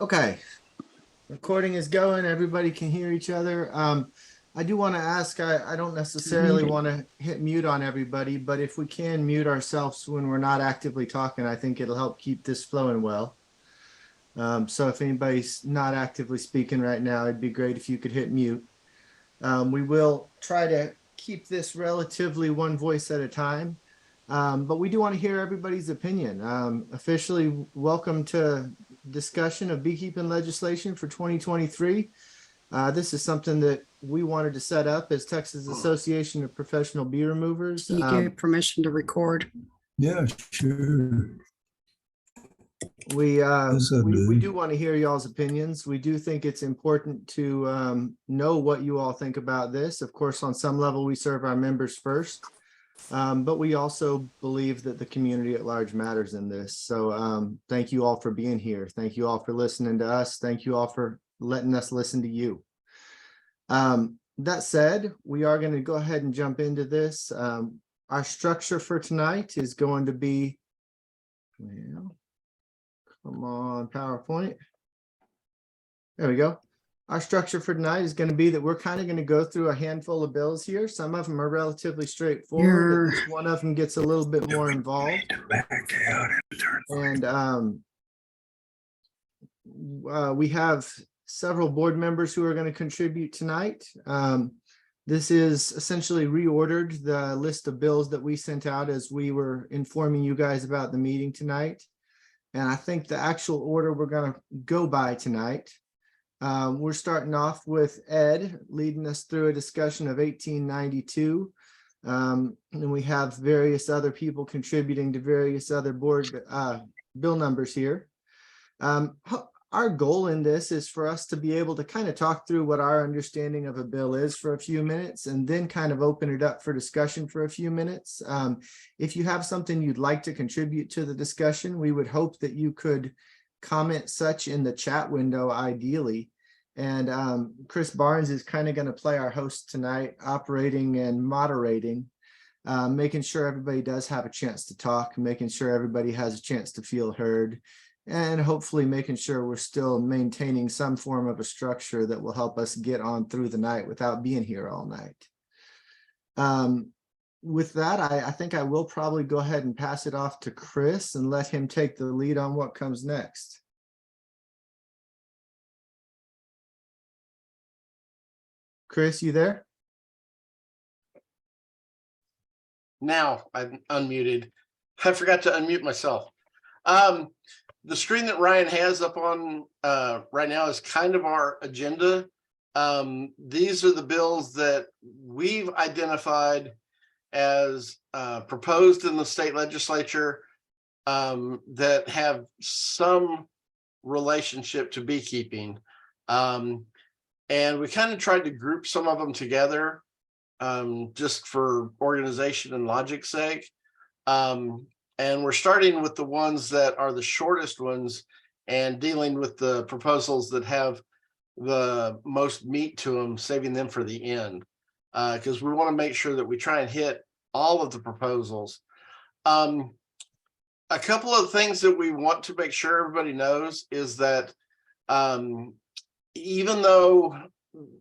Okay, recording is going. Everybody can hear each other. I do want to ask, I don't necessarily want to hit mute on everybody, but if we can mute ourselves when we're not actively talking, I think it'll help keep this flowing well. So if anybody's not actively speaking right now, it'd be great if you could hit mute. We will try to keep this relatively one voice at a time, but we do want to hear everybody's opinion. Officially, welcome to discussion of beekeeping legislation for 2023. This is something that we wanted to set up as Texas Association of Professional Bee Removers. You get permission to record. Yeah, sure. We do want to hear y'all's opinions. We do think it's important to know what you all think about this. Of course, on some level, we serve our members first, but we also believe that the community at large matters in this. So thank you all for being here. Thank you all for listening to us. Thank you all for letting us listen to you. That said, we are going to go ahead and jump into this. Our structure for tonight is going to be, well, come on, PowerPoint. There we go. Our structure for tonight is going to be that we're kind of going to go through a handful of bills here. Some of them are relatively straightforward. At least one of them gets a little bit more involved. And we have several board members who are going to contribute tonight. This is essentially reordered the list of bills that we sent out as we were informing you guys about the meeting tonight. And I think the actual order we're going to go by tonight, we're starting off with Ed leading us through a discussion of 1892. And we have various other people contributing to various other board bill numbers here. Our goal in this is for us to be able to kind of talk through what our understanding of a bill is for a few minutes and then kind of open it up for discussion for a few minutes. If you have something you'd like to contribute to the discussion, we would hope that you could comment such in the chat window ideally. And Chris Barnes is kind of going to play our host tonight, operating and moderating, making sure everybody does have a chance to talk, making sure everybody has a chance to feel heard, and hopefully making sure we're still maintaining some form of a structure that will help us get on through the night without being here all night. With that, I think I will probably go ahead and pass it off to Chris and let him take the lead on what comes next. Chris, you there? Now I'm unmuted. I forgot to unmute myself. The screen that Ryan has up on right now is kind of our agenda. These are the bills that we've identified as proposed in the state legislature that have some relationship to beekeeping. And we kind of tried to group some of them together just for organization and logic's sake. And we're starting with the ones that are the shortest ones and dealing with the proposals that have the most meat to them, saving them for the end, because we want to make sure that we try and hit all of the proposals. A couple of things that we want to make sure everybody knows is that even though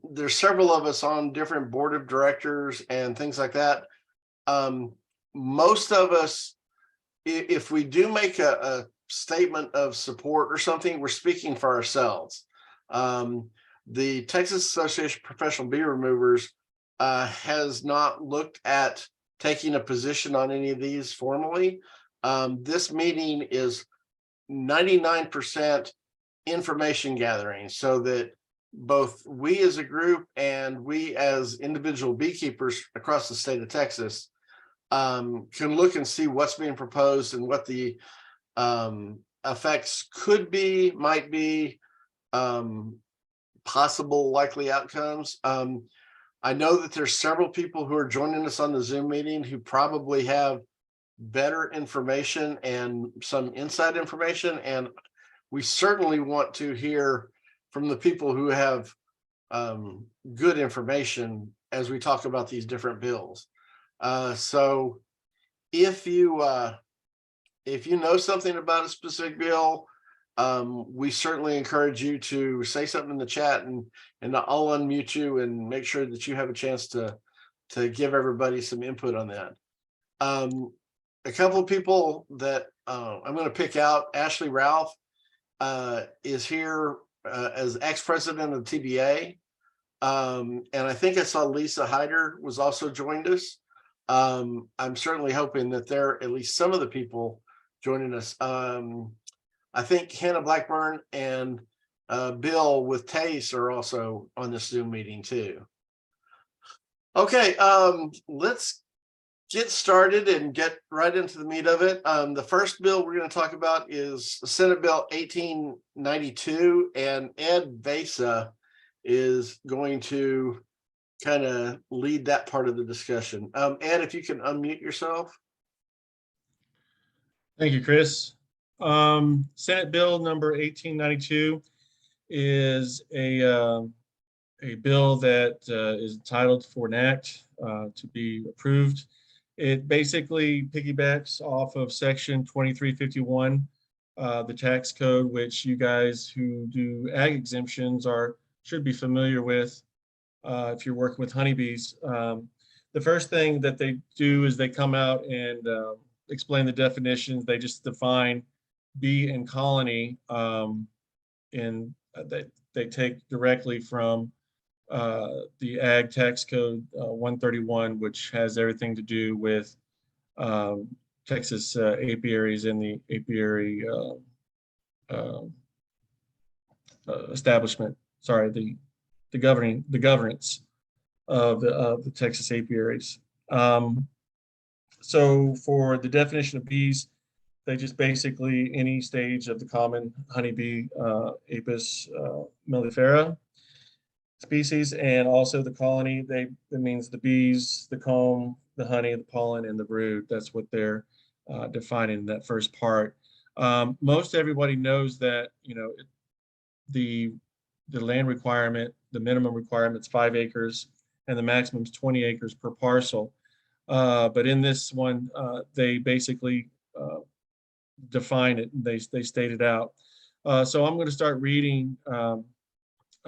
there's several of us on different board of directors and things like that, most of us, if we do make a statement of support or something, we're speaking for ourselves. The Texas Association of Professional Bee Removers has not looked at taking a position on any of these formally. This meeting is 99% information gathering so that both we as a group and we as individual beekeepers across the state of Texas can look and see what's being proposed and what the effects could be, might be, possible likely outcomes. I know that there's several people who are joining us on the Zoom meeting who probably have better information and some inside information, and we certainly want to hear from the people who have good information as we talk about these different bills. So if you know something about a specific bill, we certainly encourage you to say something in the chat, and I'll unmute you and make sure that you have a chance to give everybody some input on that. A couple of people that I'm going to pick out. Ashley Ralph is here as ex-president of TBA. And I think I saw Lisa Hyder was also joined us. I'm certainly hoping that there are at least some of the people joining us. I think Hannah Blackburn and Bill with TACE are also on this Zoom meeting too. Okay, let's get started and get right into the meat of it. The first bill we're going to talk about is Senate Bill 1892, and Ed Vasa is going to kind of lead that part of the discussion. Ed, if you can unmute yourself. Thank you, Chris. Senate Bill number 1892 is a bill that is entitled for an act to be approved. It basically piggybacks off of section 2351, the tax code, which you guys who do ag exemptions should be familiar with if you're working with honeybees. The first thing that they do is they come out and explain the definitions. They just define bee and colony, and they take directly from the Ag Tax Code 131, which has everything to do with Texas apiaries and the apiary establishment. Sorry, the governance of the Texas apiaries. So for the definition of bees, they just basically any stage of the common honeybee, Apis mellifera species, and also the colony. That means the bees, the comb, the honey, the pollen, and the brood. That's what they're defining in that first part. Most everybody knows that the land requirement, the minimum requirement is 5 acres, and the maximum is 20 acres per parcel. But in this one, they basically define it. They state it out. So I'm going to start reading on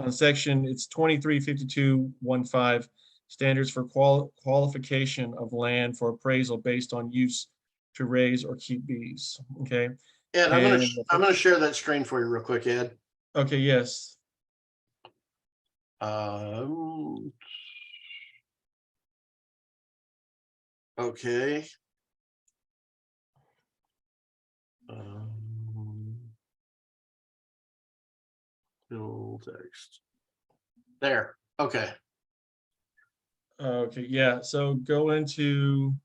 section. It's 2352.15, standards for qualification of land for appraisal based on use to raise or keep bees. Okay. Ed, I'm going to share that screen for you real quick, Ed. Okay. Yes. Okay. Full text. There. Okay. Okay. Yeah. So go into.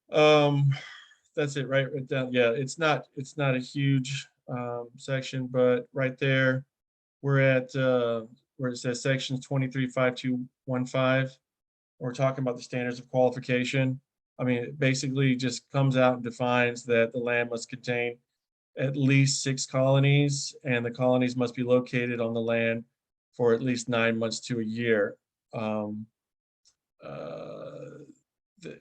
That's it. Right down. Yeah. It's not a huge section, but right there, we're at where it says sections 2352.15. We're talking about the standards of qualification. I mean, it basically just comes out and defines that the land must contain at least 6 colonies, and the colonies must be located on the land for at least 9 months to a year.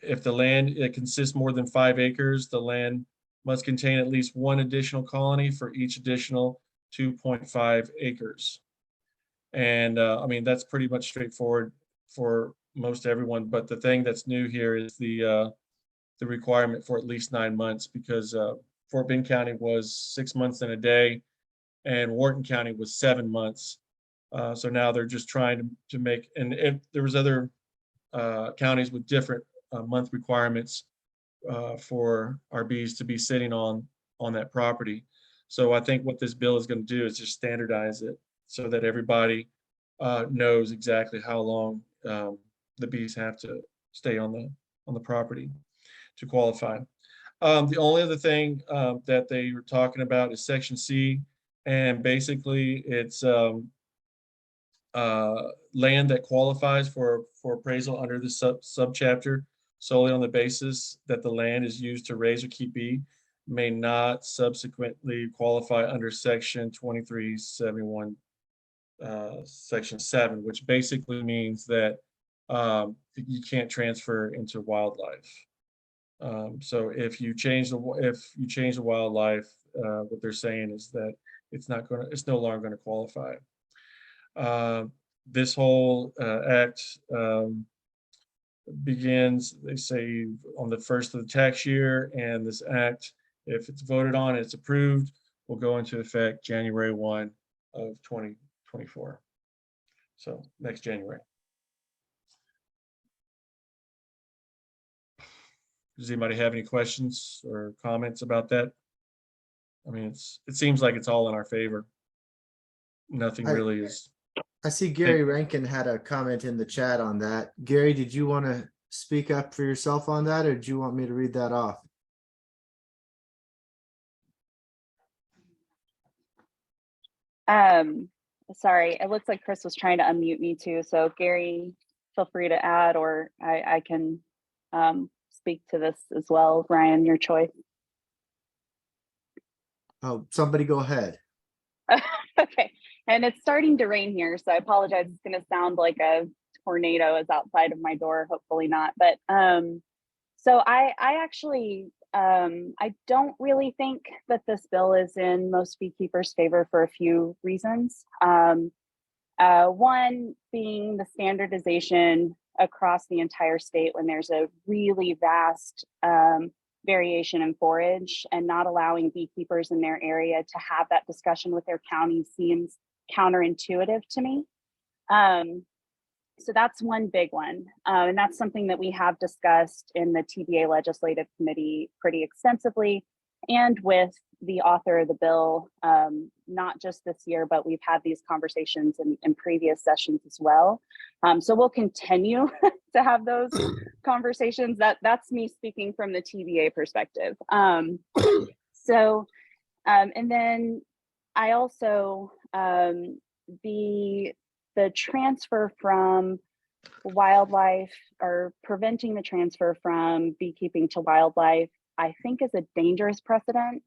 If the land consists more than 5 acres, the land must contain at least 1 additional colony for each additional 2.5 acres. And I mean, that's pretty much straightforward for most everyone. But the thing that's new here is the requirement for at least 9 months, because Fort Bend County was 6 months and a day, and Wharton County was 7 months. So now they're just trying to make, and if there was other counties with different month requirements for our bees to be sitting on that property. So I think what this bill is going to do is just standardize it so that everybody knows exactly how long the bees have to stay on the property to qualify. The only other thing that they were talking about is section C, and basically it's land that qualifies for appraisal under the subchapter solely on the basis that the land is used to raise or keep bee may not subsequently qualify under section 2371 section 7, which basically means that you can't transfer into wildlife. So if you change the wildlife, what they're saying is that it's no longer going to qualify. This whole act begins, they say, on the first of the tax year, and this act, if it's voted on, it's approved, will go into effect January 1 of 2024. So next January. Does anybody have any questions or comments about that? I mean, it seems like it's all in our favor. Nothing really is. I see Gary Rankin had a comment in the chat on that. Gary, did you want to speak up for yourself on that, or do you want me to read that off? Sorry, it looks like Chris was trying to unmute me too. So Gary, feel free to add, or I can speak to this as well. Ryan, your choice. Oh, somebody go ahead. Okay, and it's starting to rain here, so I apologize. It's going to sound like a tornado is outside of my door. Hopefully not. But so I actually I don't really think that this bill is in most beekeepers' favor for a few reasons. One being the standardization across the entire state when there's a really vast variation in forage, and not allowing beekeepers in their area to have that discussion with their county seems counterintuitive to me. So that's one big one. And that's something that we have discussed in the TBA Legislative Committee pretty extensively, and with the author of the bill, not just this year, but we've had these conversations in previous sessions as well. So we'll continue to have those conversations. That's me speaking from the TBA perspective. And then I also, the transfer from wildlife, or preventing the transfer from beekeeping to wildlife, I think is a dangerous precedent.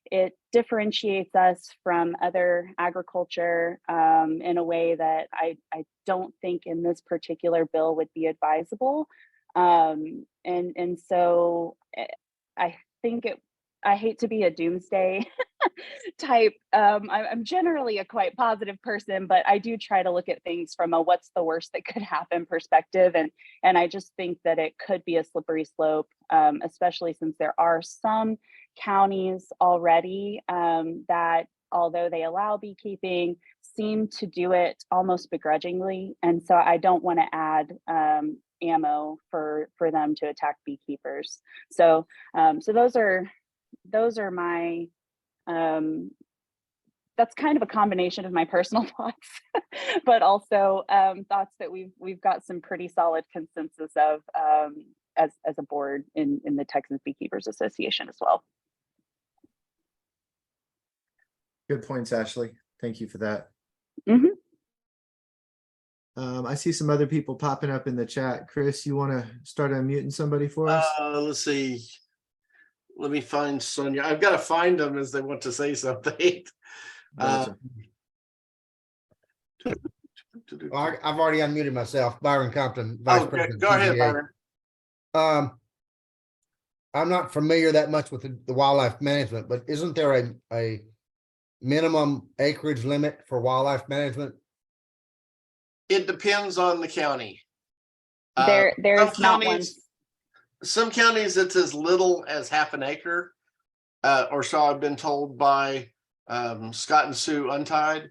It differentiates us from other agriculture in a way that I don't think in this particular bill would be advisable. And so I think I hate to be a doomsday type. I'm generally a quite positive person, but I do try to look at things from a what's the worst that could happen perspective. And I just think that it could be a slippery slope, especially since there are some counties already that, although they allow beekeeping, seem to do it almost begrudgingly. And so I don't want to add ammo for them to attack beekeepers. So those are my that's kind of a combination of my personal thoughts, but also thoughts that we've got some pretty solid consensus of as a board in the Texas Beekeepers Association as well. Good points, Ashley. Thank you for that. Mm-hmm. I see some other people popping up in the chat. Chris, you want to start unmuting somebody for us? Let's see. Let me find Sonia. I've got to find them as they want to say something. Gotcha. Well, I've already unmuted myself. Byron Compton, Vice President. Go ahead, TBA. Byron. I'm not familiar that much with the wildlife management, but isn't there a minimum acreage limit for wildlife management? It depends on the county. There's not one. Some counties it's as little as half an acre, or so I've been told by Scott and Sue Untied.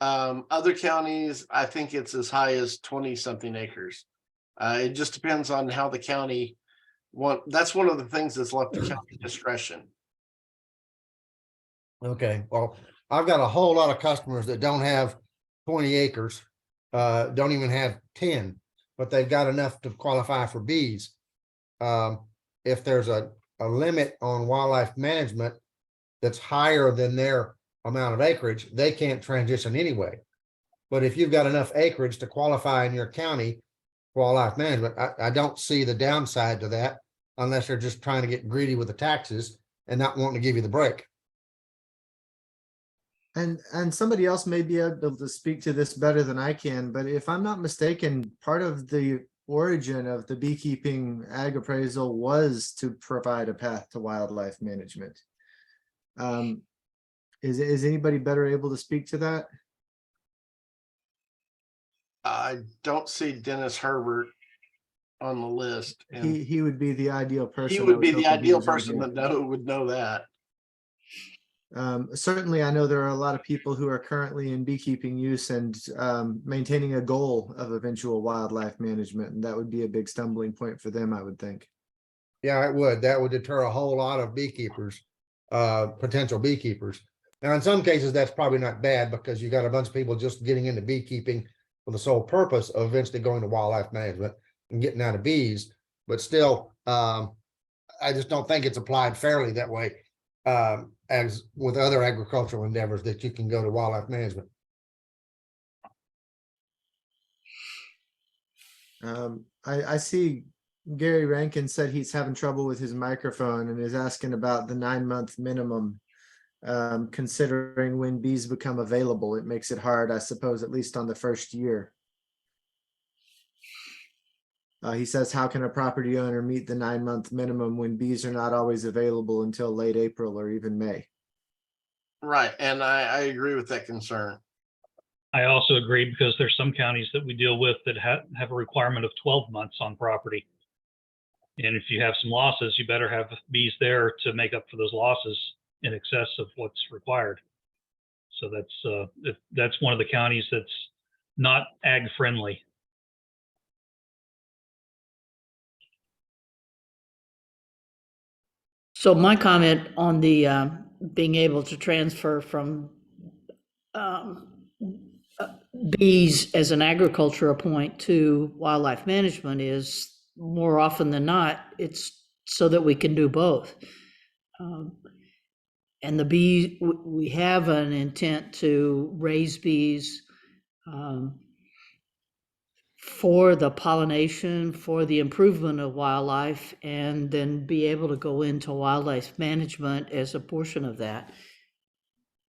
Other counties, I think it's as high as 20-something acres. It just depends on how the county that's one of the things that's left to county discretion. Okay, well, I've got a whole lot of customers that don't have 20 acres, don't even have 10, but they've got enough to qualify for bees. If there's a limit on wildlife management that's higher than their amount of acreage, they can't transition anyway. But if you've got enough acreage to qualify in your county for wildlife management, I don't see the downside to that, unless they're just trying to get greedy with the taxes and not wanting to give you the break. And somebody else may be able to speak to this better than I can, but if I'm not mistaken, part of the origin of the beekeeping ag appraisal was to provide a path to wildlife management. Is anybody better able to speak to that? I don't see Dennis Herbert on the list. And He would be the ideal person. he I would was be the hoping he ideal was on person here. that would know that. Certainly, I know there are a lot of people who are currently in beekeeping use and maintaining a goal of eventual wildlife management, and that would be a big stumbling point for them, I would think. Yeah, it would. That would deter a whole lot of beekeepers, potential beekeepers. Now, in some cases, that's probably not bad because you got a bunch of people just getting into beekeeping for the sole purpose of eventually going to wildlife management and getting out of bees. But still, I just don't think it's applied fairly that way, as with other agricultural endeavors that you can go to wildlife management. I see Gary Rankin said he's having trouble with his microphone and is asking about the 9-month minimum. Considering when bees become available, it makes it hard, I suppose, at least on the first year. He says, how can a property owner meet the 9-month minimum when bees are not always available until late April or even May? Right. And I agree with that concern. I also agree because there's some counties that we deal with that have a requirement of 12 months on property. And if you have some losses, you better have bees there to make up for those losses in excess of what's required. So that's one of the counties that's not ag friendly. So my comment on the being able to transfer from bees as an agricultural point to wildlife management is more often than not, it's so that we can do both. And the bees, we have an intent to raise bees for the pollination, for the improvement of wildlife, and then be able to go into wildlife management as a portion of that.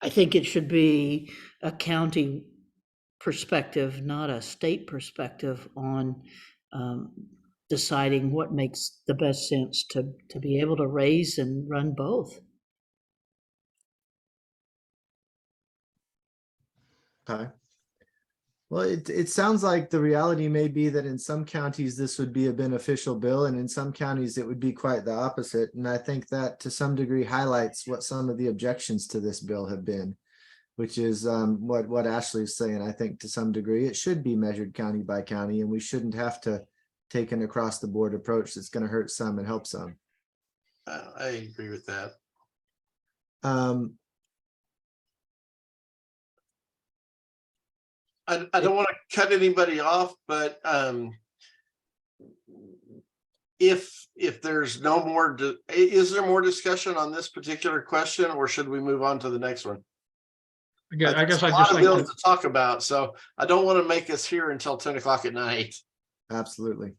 I think it should be a county perspective, not a state perspective on deciding what makes the best sense to be able to raise and run both. Okay. Well, it sounds like the reality may be that in some counties this would be a beneficial bill, and in some counties it would be quite the opposite. And I think that to some degree highlights what some of the objections to this bill have been, which is what Ashley's saying. I think to some degree it should be measured county by county, and we shouldn't have to take an across the board approach that's going to hurt some and help some. I agree with that. I don't want to cut anybody off, but if there's no more, is there more discussion on this particular question, or should we move on to the next one? Again, I guess I a lot just of like bills to talk about, so I don't want to make us here until 10 o'clock at night. Absolutely.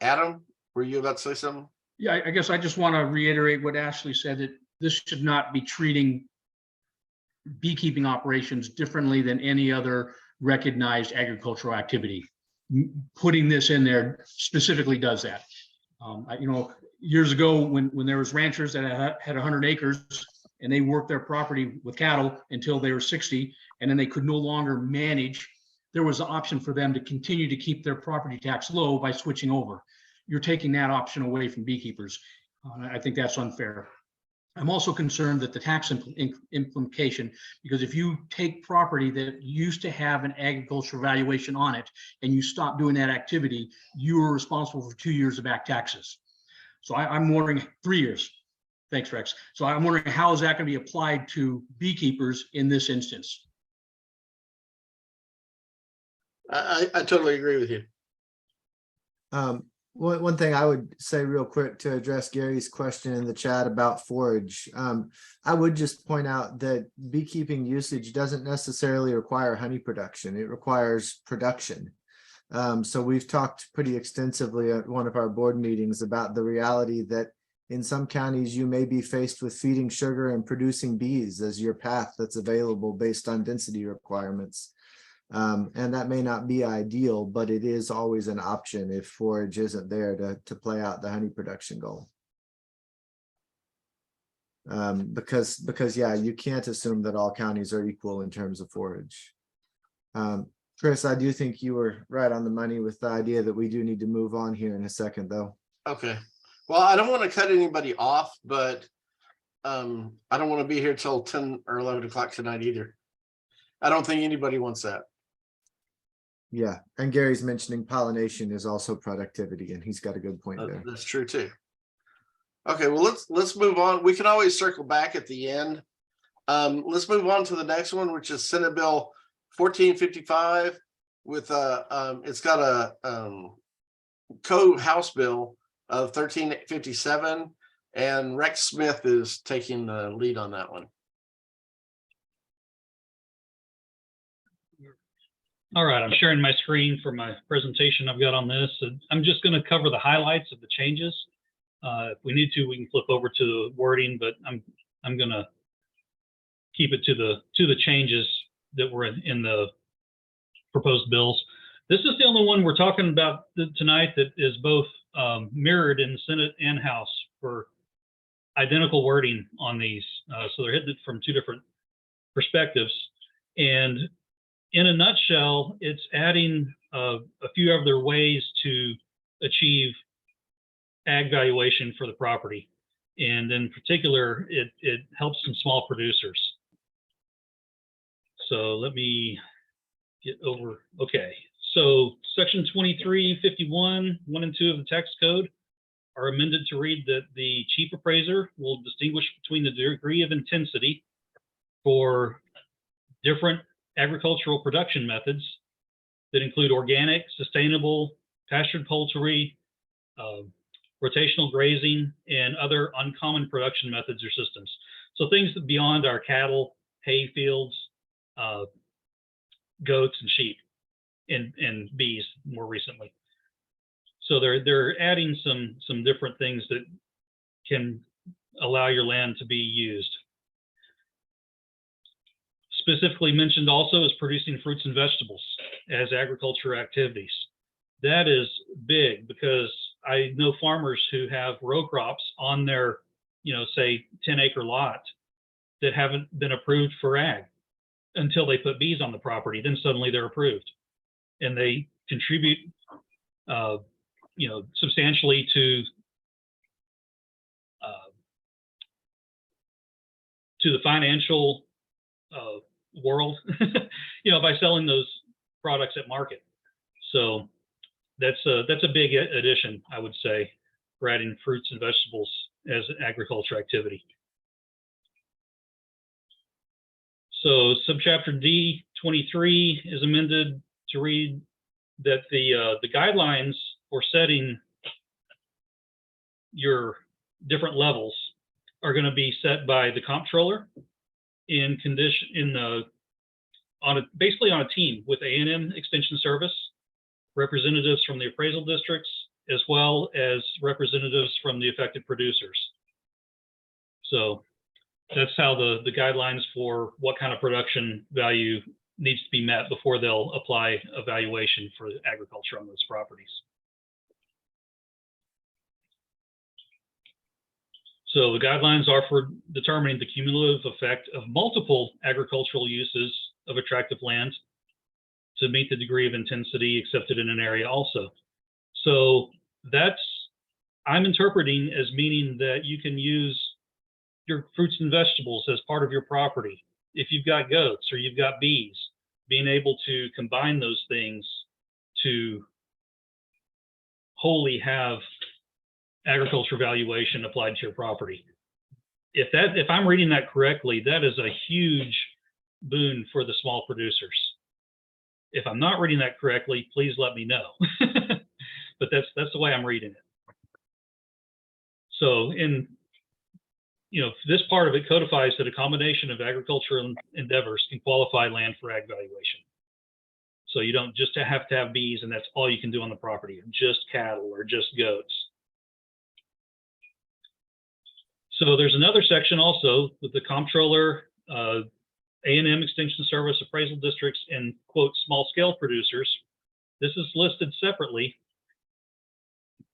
Adam, were you about to say something? Yeah, I guess I just want to reiterate what Ashley said, that this should not be treating beekeeping operations differently than any other recognized agricultural activity. Putting this in there specifically does that. Years ago when there was ranchers that had 100 acres and they worked their property with cattle until they were 60, and then they could no longer manage, there was an option for them to continue to keep their property tax low by switching over. You're taking that option away from beekeepers. I think that's unfair. I'm also concerned that the tax implication, because if you take property that used to have an agricultural valuation on it and you stop doing that activity, you are responsible for 2 years of back taxes. So I'm wondering, 3 years. Thanks, Rex. So I'm wondering, how is that going to be applied to beekeepers in this instance? I totally agree with you. One thing I would say real quick to address Gary's question in the chat about forage, I would just point out that beekeeping usage doesn't necessarily require honey production. It requires production. So we've talked pretty extensively at one of our board meetings about the reality that in some counties you may be faced with feeding sugar and producing bees as your path that's available based on density requirements. And that may not be ideal, but it is always an option if forage isn't there to play out the honey production goal. Because yeah, you can't assume that all counties are equal in terms of forage. Chris, I do think you were right on the money with the idea that we do need to move on here in a second, though. Okay. Well, I don't want to cut anybody off, but I don't want to be here till 10 or 11 o'clock tonight either. I don't think anybody wants that. Yeah, and Gary's mentioning pollination is also productivity, and he's got a good point there. That's true too. Okay, well, let's move on. We can always circle back at the end. Let's move on to the next one, which is Senate Bill 1455 with it's got a co-House bill of 1357, and Rex Smith is taking the lead on that one. All right, I'm sharing my screen for my presentation I've got on this. I'm just going to cover the highlights of the changes. If we need to, we can flip over to the wording, but I'm going to keep it to the changes that were in the proposed bills. This is the only one we're talking about tonight that is both mirrored in the Senate and House for identical wording on these. So they're hitting it from two different perspectives. And in a nutshell, it's adding a few other ways to achieve ag valuation for the property. And in particular, it helps some small producers. So let me get over. Okay. So section 2351, 1 and 2 of the tax code are amended to read that the chief appraiser will distinguish between the degree of intensity for different agricultural production methods that include organic, sustainable, pastured poultry, rotational grazing, and other uncommon production methods or systems. So things beyond our cattle, hay fields, goats and sheep, and bees more recently. So they're adding some different things that can allow your land to be used. Specifically mentioned also is producing fruits and vegetables as agriculture activities. That is big because I know farmers who have row crops on their, say 10-acre lot that haven't been approved for ag until they put bees on the property. Then suddenly they're approved, and they contribute, substantially to the financial world, by selling those products at market. So that's a big addition, I would say, for adding fruits and vegetables as an agriculture activity. So subchapter D23 is amended to read that the guidelines for setting your different levels are going to be set by the comptroller basically on a team with A&M Extension Service, representatives from the appraisal districts, as well as representatives from the affected producers. So that's how the guidelines for what kind of production value needs to be met before they'll apply a valuation for agriculture on those properties. So the guidelines are for determining the cumulative effect of multiple agricultural uses of attractive land to meet the degree of intensity accepted in an area also. So I'm interpreting as meaning that you can use your fruits and vegetables as part of your property. If you've got goats or you've got bees, being able to combine those things to wholly have agriculture valuation applied to your property. If I'm reading that correctly, that is a huge boon for the small producers. If I'm not reading that correctly, please let me know. But that's the way I'm reading it. So this part of it codifies that a combination of agricultural endeavors can qualify land for ag valuation. So you don't just have to have bees and that's all you can do on the property, or just cattle or just goats. So there's another section also with the comptroller, A&M Extension Service appraisal districts and quote, small scale producers. This is listed separately.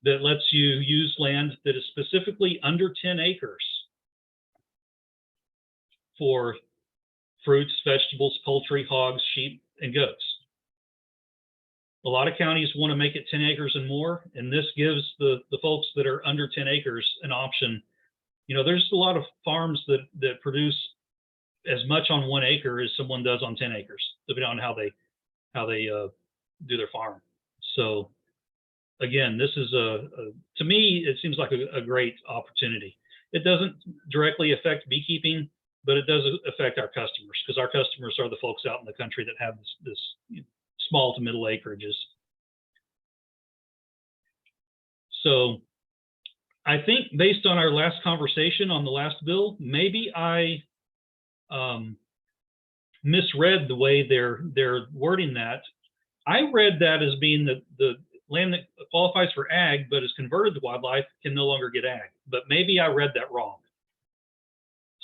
That lets you use land that is specifically under 10 acres for fruits, vegetables, poultry, hogs, sheep, and goats. A lot of counties want to make it 10 acres and more, and this gives the folks that are under 10 acres an option. You know, there's a lot of farms that produce as much on 1 acre as someone does on 10 acres, depending on how they do their farm. So again, this is to me, it seems like a great opportunity. It doesn't directly affect beekeeping, but it does affect our customers, because our customers are the folks out in the country that have this small to middle acreages. So I think based on our last conversation on the last bill, maybe I misread the way they're wording that. I read that as being that the land that qualifies for ag but is converted to wildlife can no longer get ag, but maybe I read that wrong.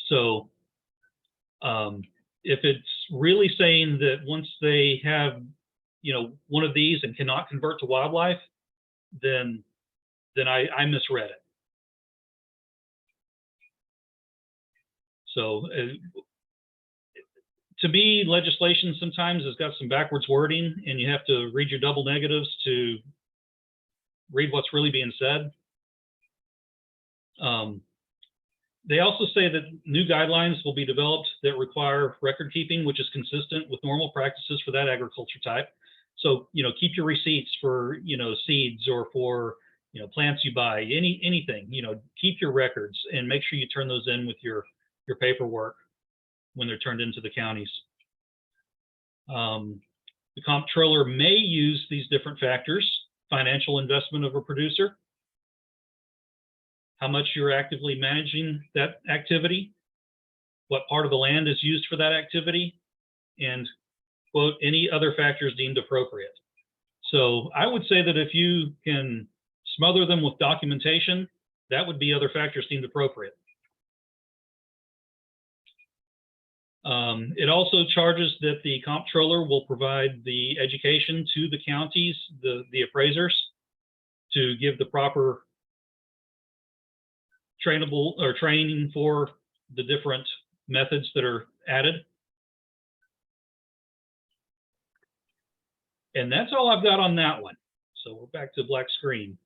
So if it's really saying that once they have, you know, one of these and cannot convert to wildlife, then I misread it. So to me, legislation sometimes has got some backwards wording, and you have to read your double negatives to read what's really being said. They also say that new guidelines will be developed that require record keeping, which is consistent with normal practices for that agriculture type. So, you know, keep your receipts for, you know, seeds or for, you know, plants you buy, anything, you know, keep your records and make sure you turn those in with your paperwork when they're turned into the counties. The comptroller may use these different factors: financial investment of a producer, how much you're actively managing that activity, what part of the land is used for that activity, and quote, any other factors deemed appropriate. So I would say that if you can smother them with documentation, that would be other factors deemed appropriate. It also charges that the comptroller will provide the education to the counties, the appraisers, to give the proper trainable or training for the different methods that are added. And that's all I've got on that one. So we're back to black screen.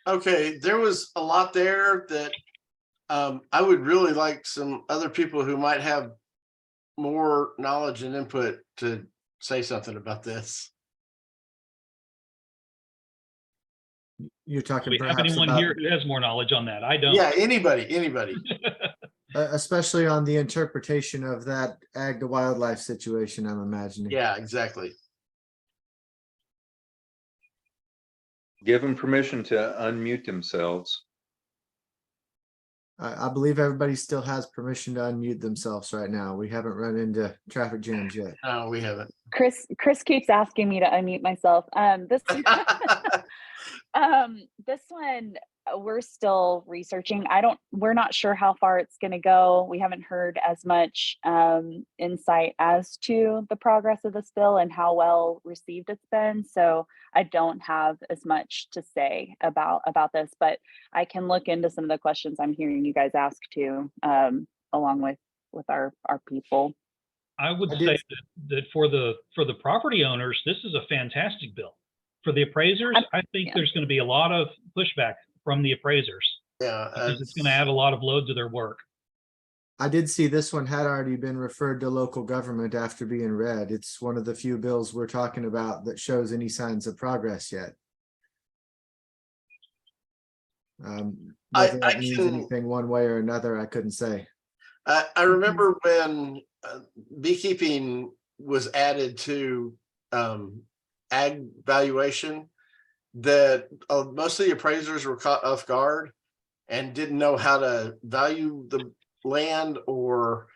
Okay, there was a lot there that I would really like some other people who might have more knowledge and input to say something about this. You're Do talking we have perhaps anyone about, here who has more knowledge on that? I don't. Yeah, anybody. especially on the interpretation of that ag to wildlife situation, I'm imagining. Yeah, exactly. Give them permission to unmute themselves. I believe everybody still has permission to unmute themselves right now. We haven't run into traffic jams yet. No, we haven't. Chris keeps asking me to unmute myself. This one we're still researching. We're not sure how far it's going to go. We haven't heard as much insight as to the progress of this bill and how well received it's been. So I don't have as much to say about this, but I can look into some of the questions I'm hearing you guys ask too, along with our people. I would say that for the property owners, this is a fantastic bill. For the appraisers, I think there's going to be a lot of pushback from the appraisers. Yeah, because it's going to add a lot of load to their work. I did see this one had already been referred to local government after being read. It's one of the few bills we're talking about that shows any signs of progress yet. Whether that means anything one way or another, I couldn't say. I remember when beekeeping was added to Ag Valuation, that most of the appraisers were caught off guard and didn't know how to value the land or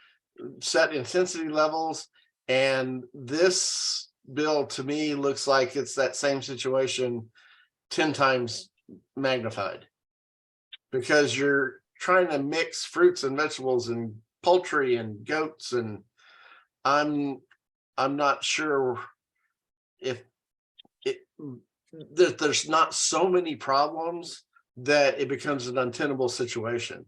set intensity levels. And this bill to me looks like it's that same situation 10 times magnified, because you're trying to mix fruits and vegetables and poultry and goats, and I'm not sure if there's not so many problems that it becomes an untenable situation.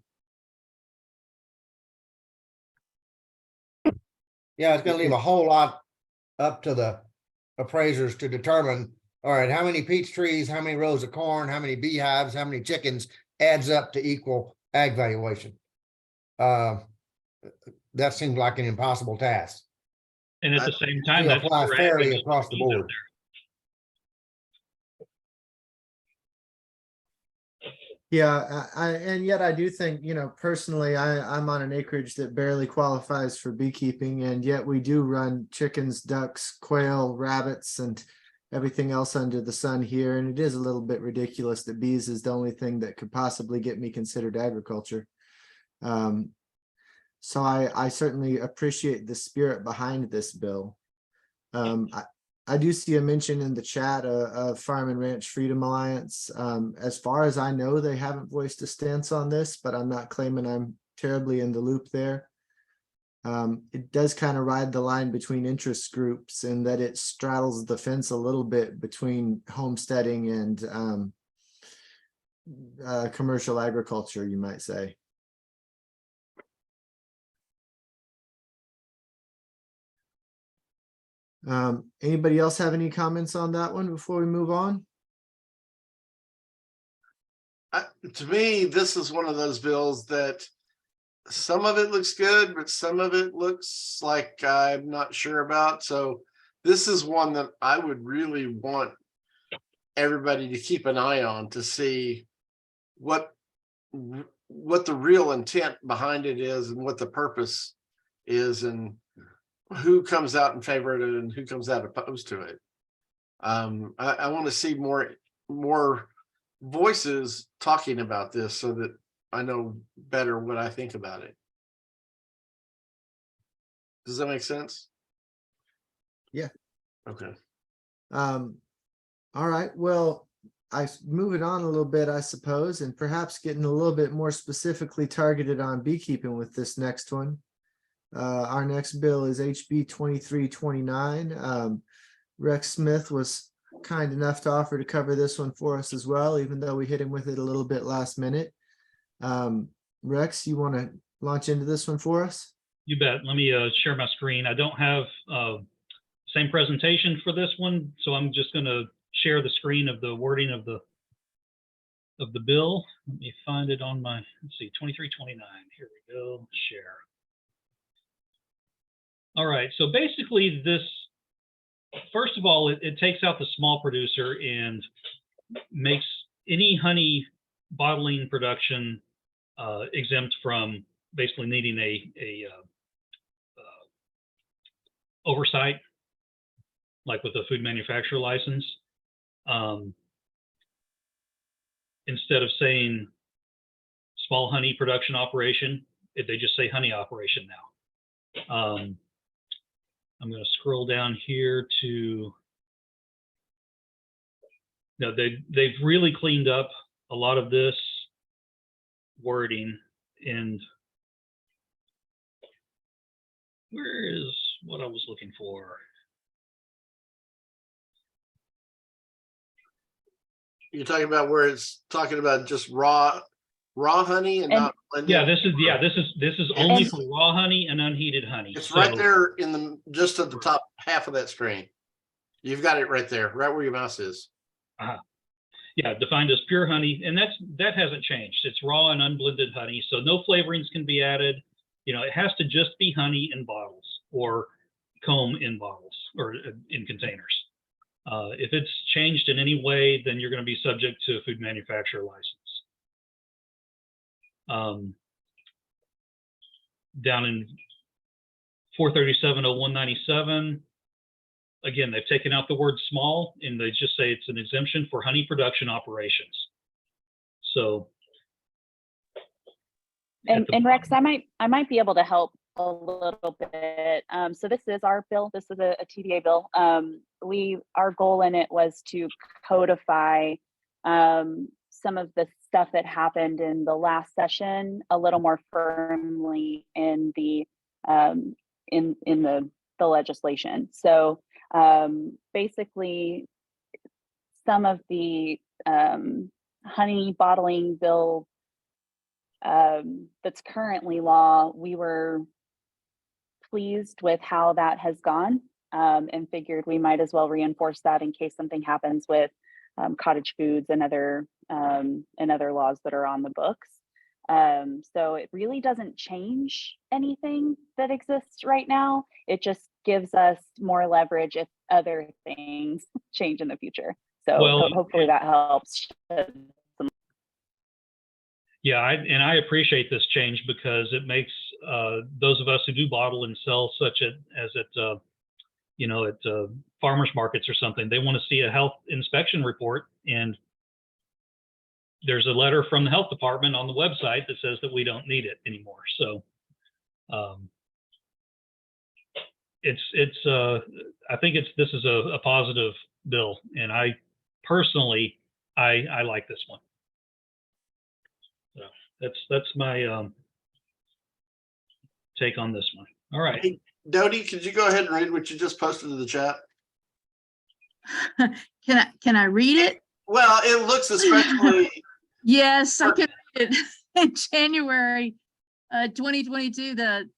Yeah, it's gonna leave a whole lot up to the appraisers to determine, all right, how many peach trees, how many rows of corn, how many beehives, how many chickens adds up to equal ag valuation. That seems like an impossible task And at the same time, to that's apply for fairly ag across the bees out board. there. Yeah, and yet I do think, personally, I'm on an acreage that barely qualifies for beekeeping, and yet we do run chickens, ducks, quail, rabbits, and everything else under the sun here. And it is a little bit ridiculous that bees is the only thing that could possibly get me considered agriculture. So I certainly appreciate the spirit behind this bill. I do see a mention in the chat of Farm and Ranch Freedom Alliance. As far as I know, they haven't voiced a stance on this, but I'm not claiming I'm terribly in the loop there. It does kind of ride the line between interest groups in that it straddles the fence a little bit between homesteading and commercial agriculture, you might say. Anybody else have any comments on that one before we move on? To me, this is one of those bills that some of it looks good, but some of it looks like I'm not sure about. So this is one that I would really want everybody to keep an eye on to see what the real intent behind it is and what the purpose is and who comes out in favor of it and who comes out opposed to it. I want to see more voices talking about this so that I know better what I think about it. Does that make sense? Yeah. Okay. All right. Well, moving on a little bit, I suppose, and perhaps getting a little bit more specifically targeted on beekeeping with this next one. Our next bill is HB 2329. Rex Smith was kind enough to offer to cover this one for us as well, even though we hit him with it a little bit last minute. Rex, you want to launch into this one for us? You bet. Let me share my screen. I don't have same presentation for this one, so I'm just going to share the screen of the wording of the bill. Let me find it on my, let's see, 2329. Here we go. Share. All right. So basically, this, first of all, it takes out the small producer and makes any honey bottling production exempt from basically needing a oversight, like with a food manufacturer license. Instead of saying small honey production operation, they just say honey operation now. I'm going to scroll down here to, no, they've really cleaned up a lot of this wording. And where is what I was looking for? You're talking about where it's talking about just raw honey and not blended? Yeah, this is only for raw honey and unheated honey. It's right there in the just at the top half of that screen. You've got it right there, right where your mouse is. Yeah, defined as pure honey, and that hasn't changed. It's raw and unblended honey, so no flavorings can be added. You know, it has to just be honey in bottles or comb in bottles or in containers. If it's changed in any way, then you're going to be subject to a food manufacturer license. Down in 437.0197, again, they've taken out the word small and they just say it's an exemption for honey production operations. So, and Rex, I might be able to help a little bit. So this is our bill. This is a TDA bill. Our goal in it was to codify some of the stuff that happened in the last session a little more firmly in the the legislation. So basically, some of the honey bottling bill that's currently law, we were pleased with how that has gone, and figured we might as well reinforce that in case something happens with cottage foods and other laws that are on the books. So it really doesn't change anything that exists right now. It just gives us more leverage if other things change in the future. So Well, hopefully that helps. Yeah, I appreciate this change because it makes those of us who do bottle and sell, such as at farmers markets or something, they want to see a health inspection report, and there's a letter from the health department on the website that says that we don't need it anymore. So I think this is a positive bill, and I personally I like this one. So that's my take on this one. All right. Hey, Dodie, could you go ahead and read what you just posted in the chat? Can I read it? Well, it looks especially. Yes, I can read it. In January 2022, the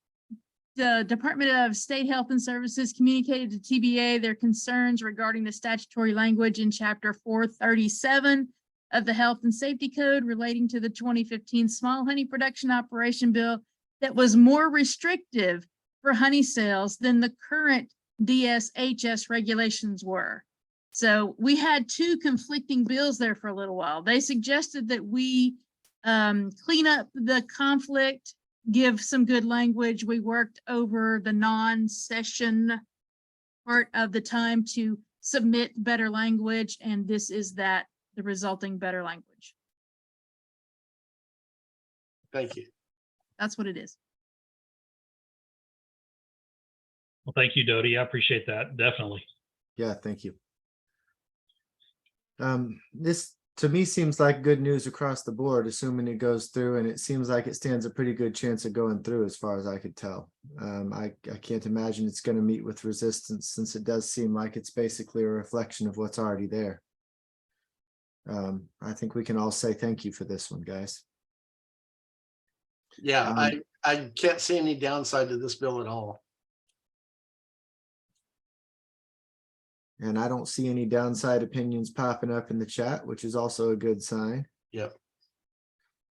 Department of State Health and Services communicated to TBA their concerns regarding the statutory language in Chapter 437 of the Health and Safety Code relating to the 2015 Small Honey Production Operation Bill that was more restrictive for honey sales than the current DSHS regulations were. So we had two conflicting bills there for a little while. They suggested that we clean up the conflict, give some good language. We worked over the non-session part of the time to submit better language, and this is the resulting better language. Thank you. That's what it is. Well, thank you, Dodie. I appreciate that. Definitely. Yeah, thank you. This to me seems like good news across the board, assuming it goes through, and it seems like it stands a pretty good chance of going through as far as I could tell. I can't imagine it's going to meet with resistance, since it does seem like it's basically a reflection of what's already there. I think we can all say thank you for this one, guys. Yeah, I can't see any downside to this bill at all. And I don't see any downside opinions popping up in the chat, which is also a good sign. Yep.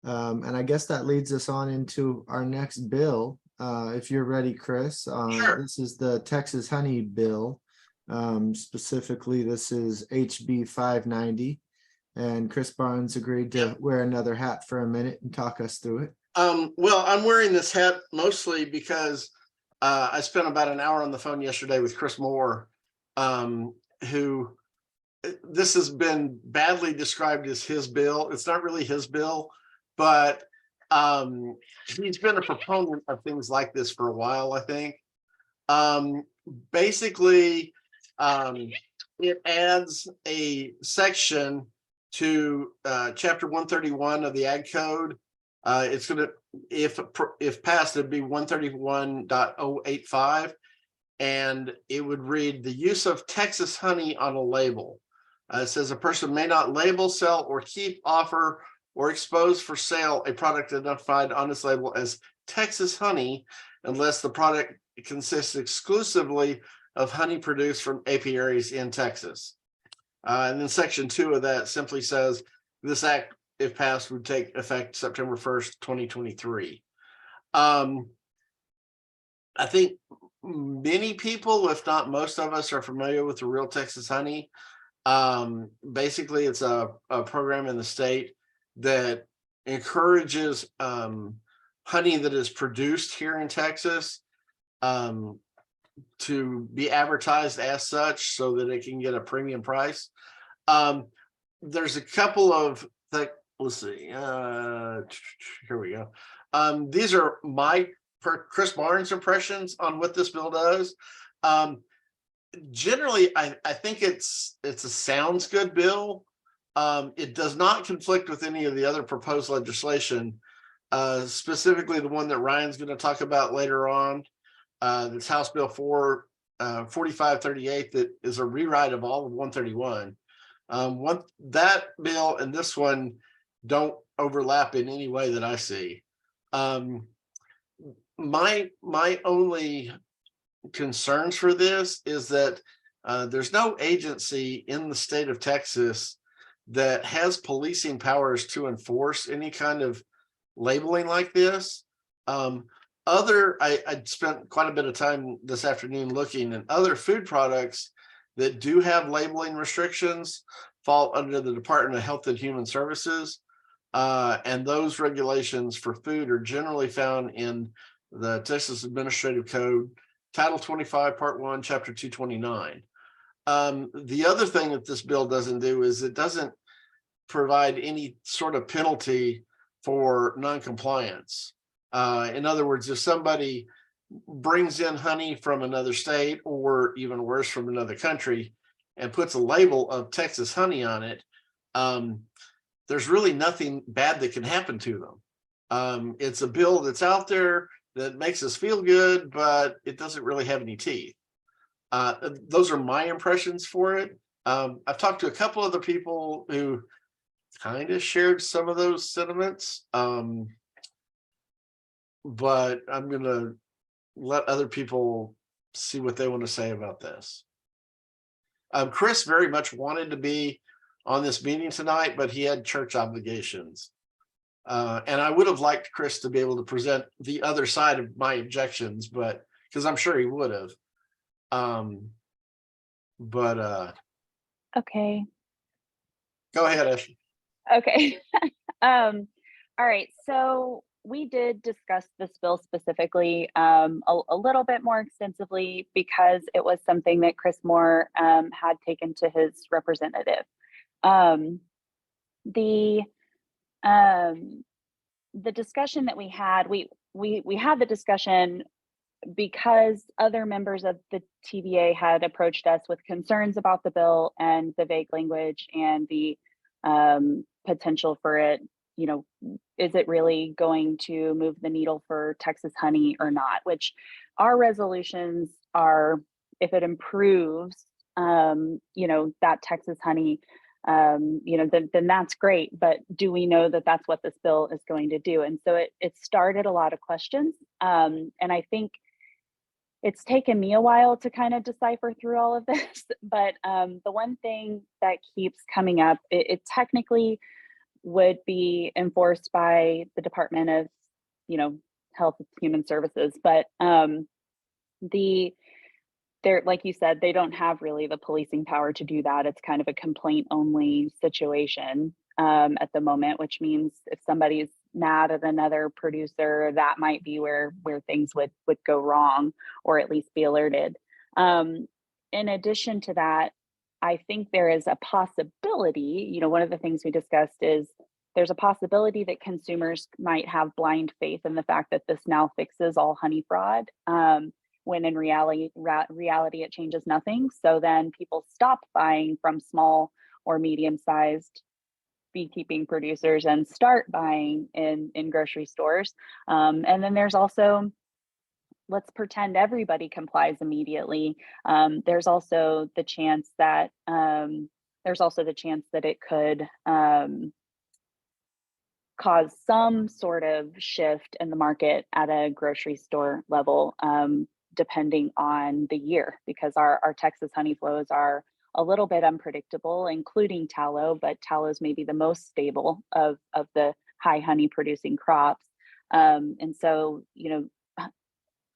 And I guess that leads us on into our next bill. If you're ready, Chris. Sure. This is the Texas Honey Bill. Specifically, this is HB 590. And Chris Barnes agreed to wear another hat for a minute and talk us through it. Well, I'm wearing this hat mostly because I spent about an hour on the phone yesterday with Chris Moore, who this has been badly described as his bill. It's not really his bill, but he's been a proponent of things like this for a while, I think. Basically, it adds a section to chapter 131 of the Ag Code. It's going to, if passed, it'd be 131.085. And it would read the use of Texas honey on a label. It says a person may not label, sell, or keep, offer, or expose for sale a product identified on its label as Texas honey unless the product consists exclusively of honey produced from apiaries in Texas. And then section 2 of that simply says this act, if passed, would take effect September 1st, 2023. I think many people, if not most of us, are familiar with the Real Texas Honey. Basically, it's a program in the state that encourages honey that is produced here in Texas to be advertised as such so that it can get a premium price. There's a couple of, let's see, here we go. These are my Chris Barnes impressions on what this bill does. Generally, I think it's a sounds good bill. It does not conflict with any of the other proposed legislation, specifically the one that Ryan's going to talk about later on. That's House Bill 4538, that is a rewrite of all of 131. That bill and this one don't overlap in any way that I see. My only concerns for this is that there's no agency in the state of Texas that has policing powers to enforce any kind of labeling like this. I spent quite a bit of time this afternoon looking, and other food products that do have labeling restrictions fall under the Department of Health and Human Services. And those regulations for food are generally found in the Texas Administrative Code, Title 25, Part 1, Chapter 229. The other thing that this bill doesn't do is it doesn't provide any sort of penalty for noncompliance. In other words, if somebody brings in honey from another state, or even worse, from another country, and puts a label of Texas honey on it, there's really nothing bad that can happen to them. It's a bill that's out there that makes us feel good, but it doesn't really have any teeth. Those are my impressions for it. I've talked to a couple other people who kind of shared some of those sentiments, but I'm going to let other people see what they want to say about this. Chris very much wanted to be on this meeting tonight, but he had church obligations. And I would have liked Chris to be able to present the other side of my objections, but because I'm sure he would have. Okay. Go ahead, Ashley. Okay. All right. So we did discuss this bill specifically a little bit more extensively because it was something that Chris Moore had taken to his representative. The discussion that we had the discussion because other members of the TVA had approached us with concerns about the bill and the vague language and the potential for it. You know, is it really going to move the needle for Texas honey or not? Which our resolutions are, if it improves, that Texas honey, then that's great. But do we know that that's what this bill is going to do? And so it started a lot of questions. And I think it's taken me a while to kind of decipher through all of this. But the one thing that keeps coming up, it technically would be enforced by the Department of, Health and Human Services. But they're, like you said, they don't have really the policing power to do that. It's kind of a complaint only situation at the moment, which means if somebody's mad at another producer, that might be where things would go wrong, or at least be alerted. In addition to that, I think there is a possibility, one of the things we discussed is there's a possibility that consumers might have blind faith in the fact that this now fixes all honey fraud, when in reality it changes nothing. So then people stop buying from small or medium-sized beekeeping producers and start buying in grocery stores. And then there's also, let's pretend everybody complies immediately. There's also the chance that it could cause some sort of shift in the market at a grocery store level, depending on the year, because our Texas honey flows are a little bit unpredictable, including tallow, but tallow is maybe the most stable of the high honey producing crops. And so,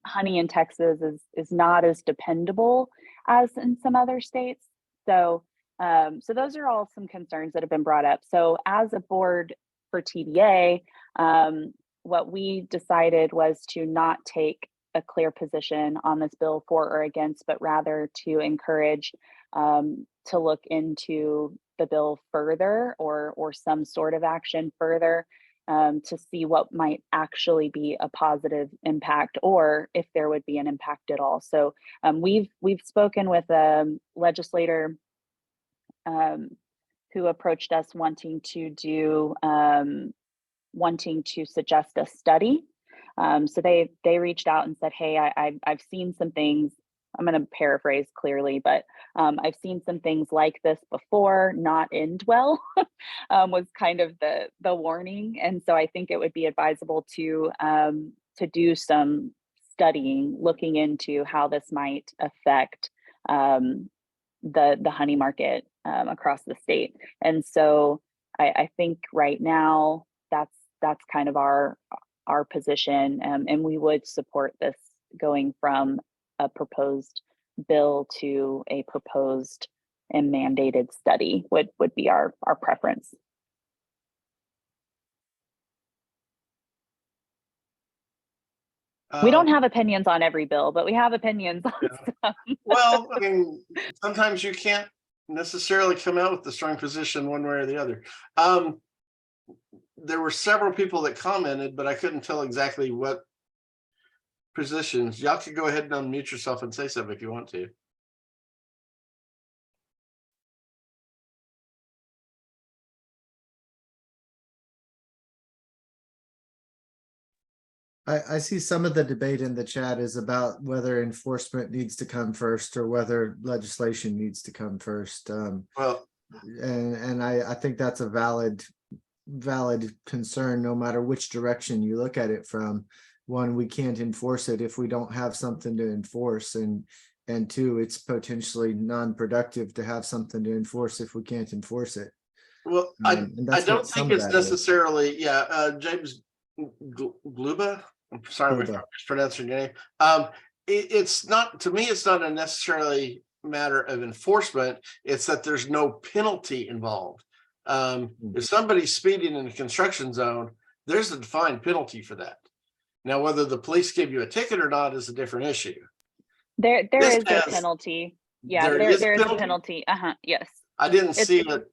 honey in Texas is not as dependable as in some other states. So those are all some concerns that have been brought up. So as a board for TVA, what we decided was to not take a clear position on this bill for or against, but rather to encourage to look into the bill further or some sort of action further to see what might actually be a positive impact, or if there would be an impact at all. So we've spoken with a legislator who approached us wanting to suggest a study. So they reached out and said, hey, I've seen some things. I'm going to paraphrase clearly, but I've seen some things like this before, not end well, was kind of the warning. And so I think it would be advisable to do some studying, looking into how this might affect the honey market across the state. And so I think right now that's kind of our position, and we would support this going from a proposed bill to a proposed and mandated study would be our preference. We don't have opinions on every bill, but we have opinions on some. Well, I mean, sometimes you can't necessarily come out with a strong position one way or the other. There were several people that commented, but I couldn't tell exactly what positions. Y'all could go ahead and unmute yourself and say something if you want to. I see some of the debate in the chat is about whether enforcement needs to come first or whether legislation needs to come first. Well, and I think that's a valid concern, no matter which direction you look at it from. One, we can't enforce it if we don't have something to enforce, and two, it's potentially non-productive to have something to enforce if we can't enforce it. well, I don't think it's necessarily, James Gluba. I'm sorry if I'm mispronouncing your name. It's not, to me, it's not a necessarily matter of enforcement. It's that there's no penalty involved. If somebody's speeding in a construction zone, there's a defined penalty for that. Now, whether the police give you a ticket or not is a different issue. There is a penalty. Yeah, there is a penalty. Yes. I didn't see it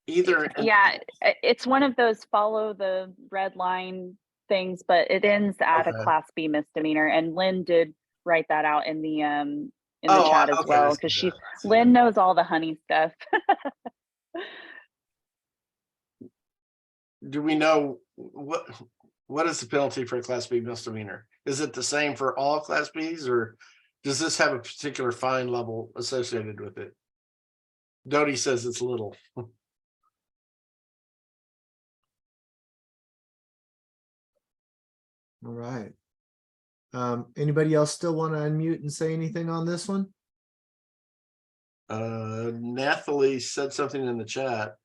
either. Yeah, it's one of those follow the red line things, but it ends at a Class B misdemeanor. And Lynn did write that out in the chat as well, because Lynn knows all the honey stuff. Do we know what is the penalty for a Class B misdemeanor? Is it the same for all Class Bs, or does this have a particular fine level associated with it? Dodie says it's little. All right. Anybody else still want to unmute and say anything on this one? Nathalie said something in the chat.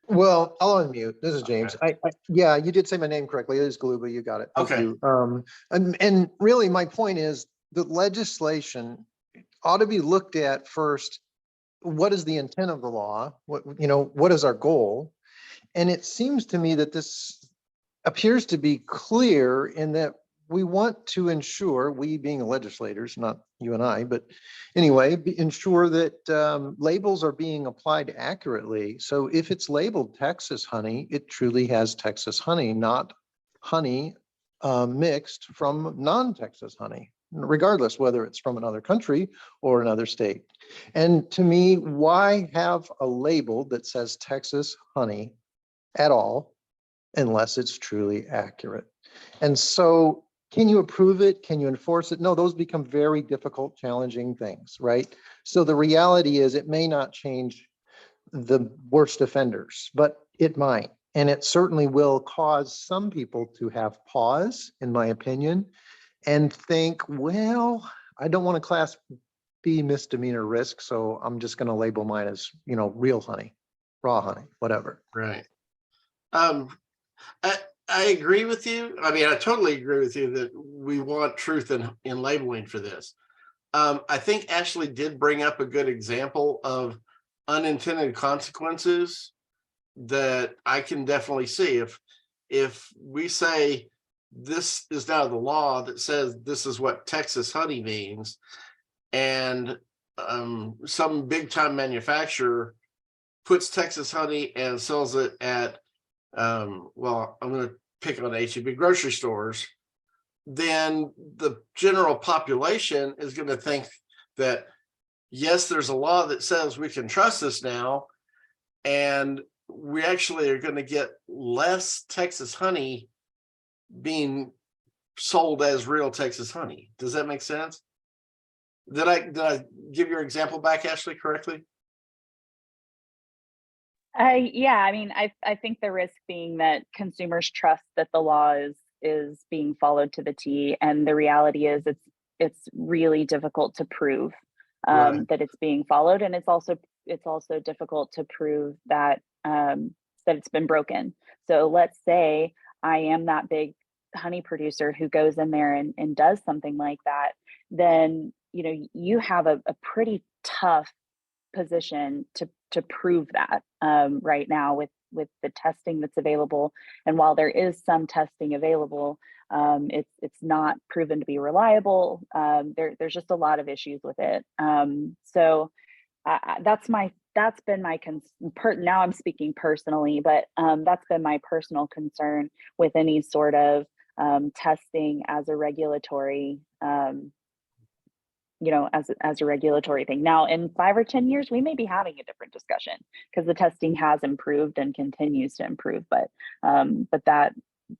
Well, I'll unmute. This is James. Yeah, you did say my name correctly. It is Gluba. You got it. Thank you. And really my point is the legislation ought to be looked at first. What is the intent of the law? What is our goal? And it seems to me that this appears to be clear in that we want to ensure, we being legislators, not you and I, but anyway, ensure that labels are being applied accurately. So if it's labeled Texas honey, it truly has Texas honey, not honey mixed from non-Texas honey, regardless whether it's from another country or another state. And to me, why have a label that says Texas honey at all, unless it's truly accurate? And so can you approve it? Can you enforce it? No, those become very difficult, challenging things, right? So the reality is it may not change the worst offenders, but it might. And it certainly will cause some people to have pause, in my opinion, and think, well, I don't want a Class B misdemeanor risk, so I'm just going to label mine as, real honey, raw honey, whatever. Right. I agree with you. I mean, I totally agree with you that we want truth in labeling for this. I think Ashley did bring up a good example of unintended consequences that I can definitely see. If we say this is now the law that says this is what Texas honey means, and some big time manufacturer puts Texas honey and sells it at well, I'm going to pick on HEB grocery stores, then the general population is going to think that yes, there's a law that says we can trust this now, and we actually are going to get less Texas honey being sold as real Texas honey. Does that make sense? Did I give your example back, Ashley, correctly? Yeah, I mean, I think the risk being that consumers trust that the law is being followed to the T, and the reality is it's really difficult to prove Right. that it's being followed, and it's also difficult to prove that that it's been broken. So let's say I am that big honey producer who goes in there and does something like that, then you have a pretty tough position to prove that right now with the testing that's available. And while there is some testing available, it's not proven to be reliable. There's just a lot of issues with it. So that's been my now I'm speaking personally, but that's been my personal concern with any sort of testing as a regulatory as a regulatory thing. Now, in 5 or 10 years, we may be having a different discussion because the testing has improved and continues to improve. But that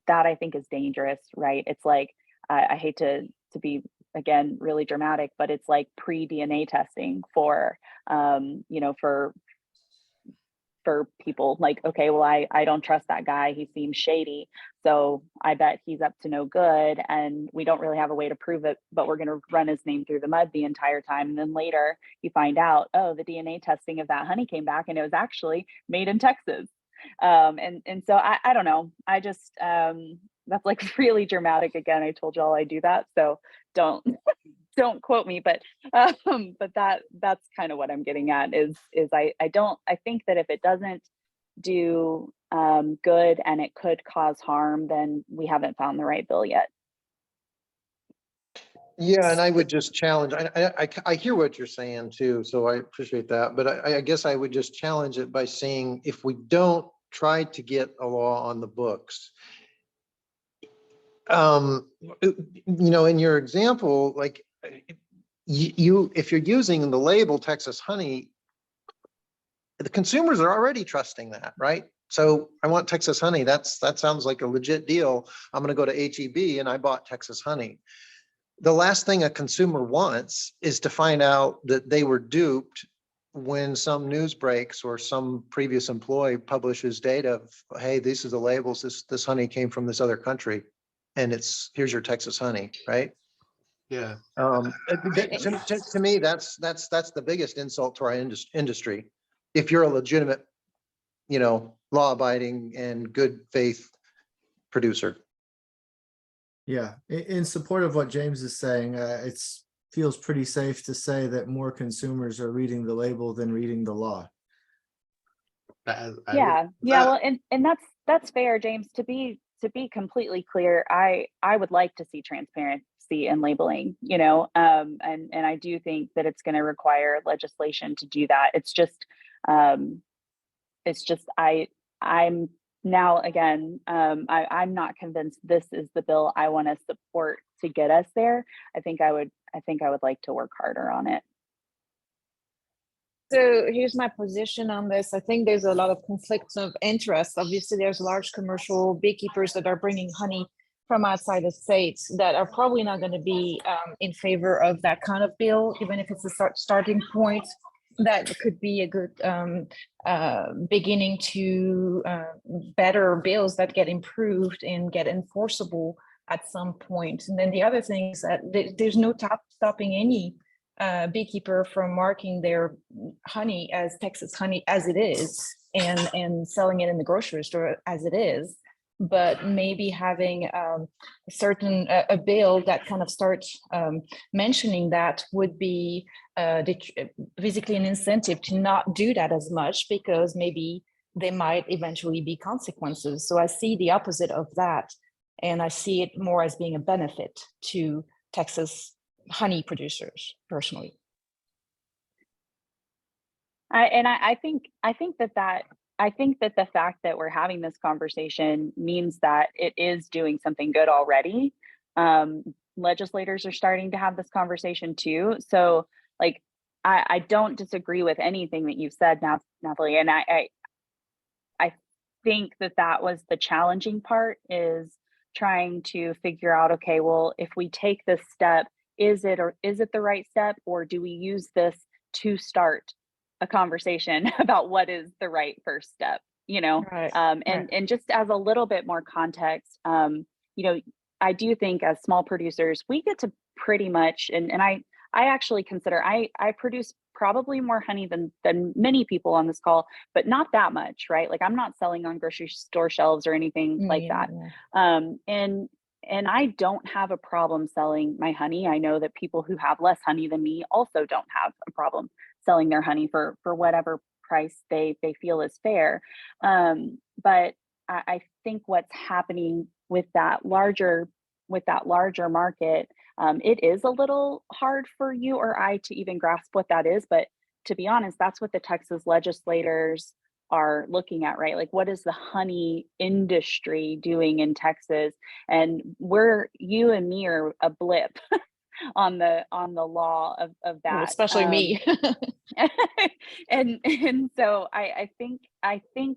I think is dangerous, right? It's like, I hate to be, again, really dramatic, but it's like pre-DNA testing for people. Like, okay, well, I don't trust that guy. He seems shady. So I bet he's up to no good. And we don't really have a way to prove it, but we're going to run his name through the mud the entire time. And then later you find out, oh, the DNA testing of that honey came back and it was actually made in Texas. And so I don't know. I just, that's like really dramatic. Again, I told y'all I do that. So don't quote me, but that's kind of what I'm getting at is I think that if it doesn't do good and it could cause harm, then we haven't found the right bill yet. Yeah, and I would just challenge, I hear what you're saying too, so I appreciate that. But I guess I would just challenge it by saying, if we don't try to get a law on the books, in your example, like if you're using the label Texas honey, the consumers are already trusting that, right? So I want Texas honey. That sounds like a legit deal. I'm going to go to HEB and I bought Texas honey. The last thing a consumer wants is to find out that they were duped when some news breaks or some previous employee publishes data of, hey, these are the labels, this honey came from this other country, and here's your Texas honey, right? Yeah. To me, that's the biggest insult to our industry. If you're a legitimate, law-abiding and good faith producer. Yeah, in support of what James is saying, it feels pretty safe to say that more consumers are reading the label than reading the law. Yeah. Well, and that's fair, James. To be completely clear, I would like to see transparency in labeling, and I do think that it's going to require legislation to do that. It's just I'm now, again, I'm not convinced this is the bill I want to support to get us there. I think I would like to work harder on it. So here's my position on this. I think there's a lot of conflicts of interest. Obviously, there's large commercial beekeepers that are bringing honey from outside the states that are probably not going to be in favor of that kind of bill, even if it's a starting point. That could be a good beginning to better bills that get improved and get enforceable at some point. And then the other thing is that there's no stopping any beekeeper from marking their honey as Texas honey as it is and selling it in the grocery store as it is. But maybe having a bill that kind of starts mentioning that would be basically an incentive to not do that as much, because maybe there might eventually be consequences. So I see the opposite of that, and I see it more as being a benefit to Texas honey producers personally. I think that the fact that we're having this conversation means that it is doing something good already. Legislators are starting to have this conversation too. So like, I don't disagree with anything that you've said now, Nathalie, and I think that was the challenging part, is trying to figure out, okay, well, if we take this step, is it the right step, or do we use this to start a conversation about what is the right first step, you know? Right. And just as a little bit more context, you know, I do think as small producers, we get to pretty much, and I actually consider I produce probably more honey than many people on this call, but not that much, right? Like, I'm not selling on grocery store shelves or anything like that. And I don't have a problem selling my honey. I know that people who have less honey than me also don't have a problem selling their honey for whatever price they feel is fair. But I think what's happening with that larger market, it is a little hard for you or I to even grasp what that is. But to be honest, that's what the Texas legislators are looking at, right? Like, what is the honey industry doing in Texas? And you and me are a blip on the law of that. Especially me. and so I think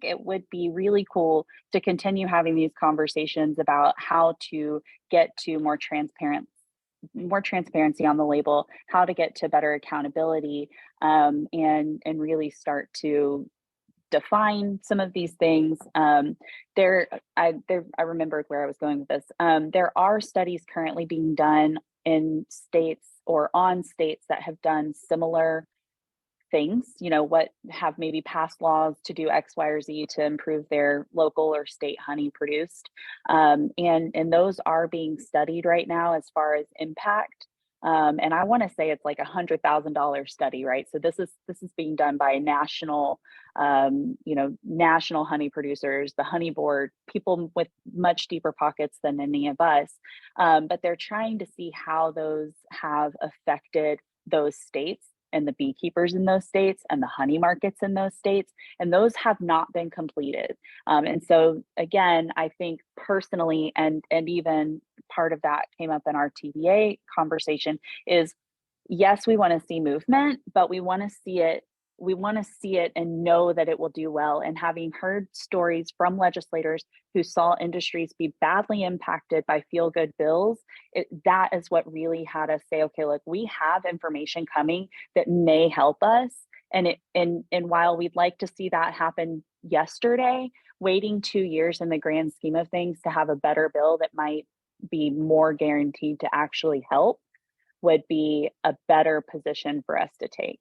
it would be really cool to continue having these conversations about how to get to more transparency on the label, how to get to better accountability, and really start to define some of these things. I remembered where I was going with this. There are studies currently being done in states or on states that have done similar things, you know, what have maybe passed laws to do X, Y, or Z to improve their local or state honey produced. And those are being studied right now as far as impact. And I want to say it's like $100,000 study, right? So this is being done by national honey producers, the honey board, people with much deeper pockets than any of us. But they're trying to see how those have affected those states and the beekeepers in those states and the honey markets in those states. And those have not been completed. And so again, I think personally, and even part of that came up in our TBA conversation, is yes, we want to see movement, but we want to see it and know that it will do well. And having heard stories from legislators who saw industries be badly impacted by feel-good bills, that is what really had us say, okay, look, we have information coming that may help us. And while we'd like to see that happen yesterday, waiting 2 years in the grand scheme of things to have a better bill that might be more guaranteed to actually help would be a better position for us to take.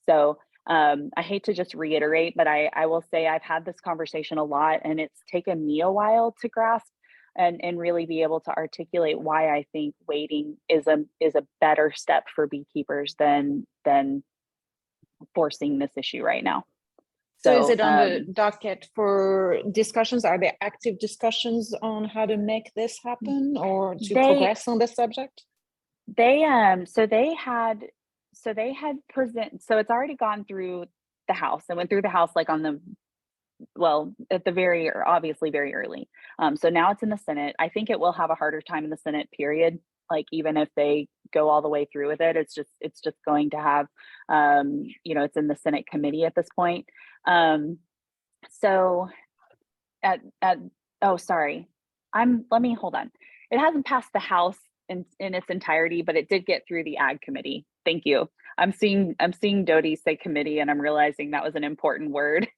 So I hate to just reiterate, but I will say I've had this conversation a lot, and it's taken me a while to grasp and really be able to articulate why I think waiting is a better step for beekeepers than forcing this issue right now. So is it on the docket for discussions? Are there active discussions on how to make this happen or to progress on this subject? So it's already gone through the House. It went through the House like obviously very early. So now it's in the Senate. I think it will have a harder time in the Senate, period. Like, even if they go all the way through with it, it's just going to have, it's in the Senate committee at this point. So let me hold on. It hasn't passed the House in its entirety, but it did get through the Ag Committee. Thank you. I'm seeing Dodie say committee, and I'm realizing that was an important word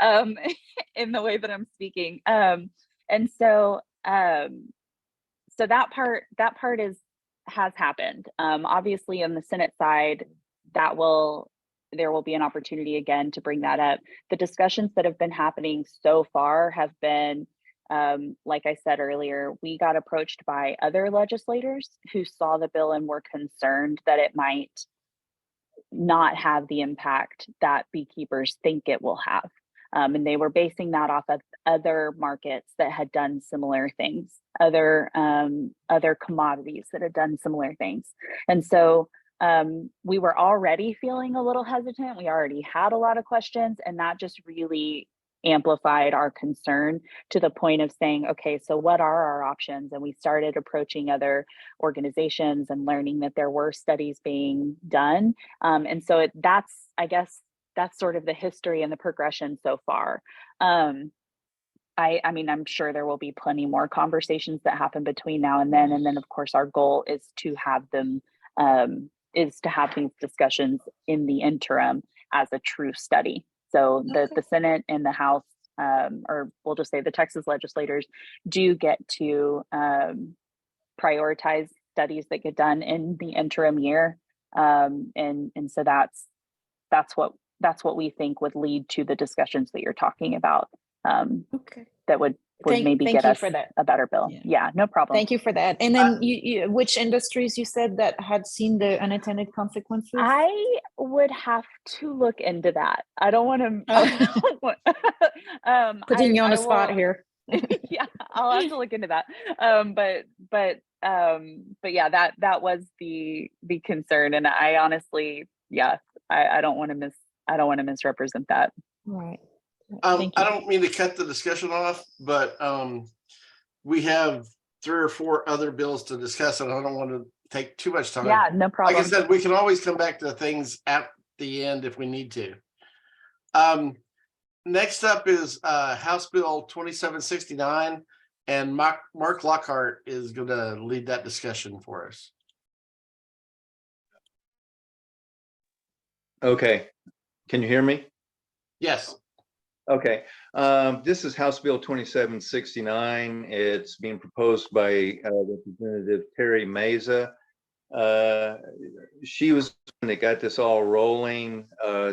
in the way that I'm speaking. So that part has happened. Obviously, on the Senate side, there will be an opportunity again to bring that up. The discussions that have been happening so far have been, like I said earlier, we got approached by other legislators who saw the bill and were concerned that it might not have the impact that beekeepers think it will have. And they were basing that off of other markets that had done similar things, other commodities that had done similar things. And so we were already feeling a little hesitant. We already had a lot of questions, and that just really amplified our concern to the point of saying, okay, so what are our options? And we started approaching other organizations and learning that there were studies being done. And so that's, I guess, that's sort of the history and the progression so far. I mean, I'm sure there will be plenty more conversations that happen between now and then. And then, of course, our goal is to have them, is to have these discussions in the interim as a true study. So the Senate and the House, or we'll just say the Texas legislators, do get to prioritize studies that get done in the interim year. And so that's what we think would lead to the discussions that you're talking about. That would maybe thank get you us for that. a better bill. Yeah, no problem. Thank you for that. And then you which industries you said that had seen the unintended consequences? I would have to look into that. I don't want to Putting you on the spot here. Yeah, I'll have to look into that. But yeah, that was the concern. And I honestly, yeah, I don't want to misrepresent that. Right. I don't mean to cut the discussion off, but we have 3 or 4 other bills to discuss, and I don't want to take too much time. Yeah, no problem. Like I said, we can always come back to things at the end if we need to. Next up is House Bill 2769, and Mark Lockhart is going to lead that discussion for us. Okay, can you hear me? Yes. Okay, this is House Bill 2769. It's being proposed by Representative Terry Meza. She was the one that got this all rolling.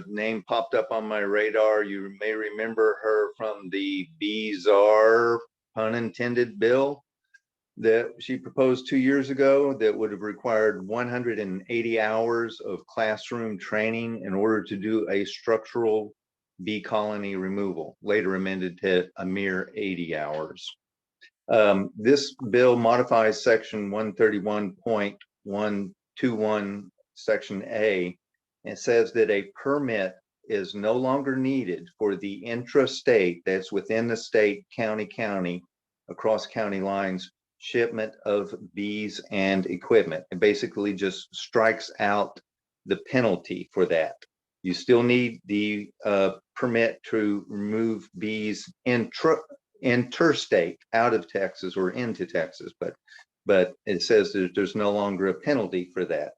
Name popped up on my radar. You may remember her from the Bizarre, pun intended, bill that she proposed 2 years ago that would have required 180 hours of classroom training in order to do a structural bee colony removal, later amended to a mere 80 hours. This bill modifies section 131.121 section A, and says that a permit is no longer needed for the intrastate, that's within the state, county, across county lines, shipment of bees and equipment. It basically just strikes out the penalty for that. You still need the permit to remove bees interstate, out of Texas or into Texas, but it says that there's no longer a penalty for that.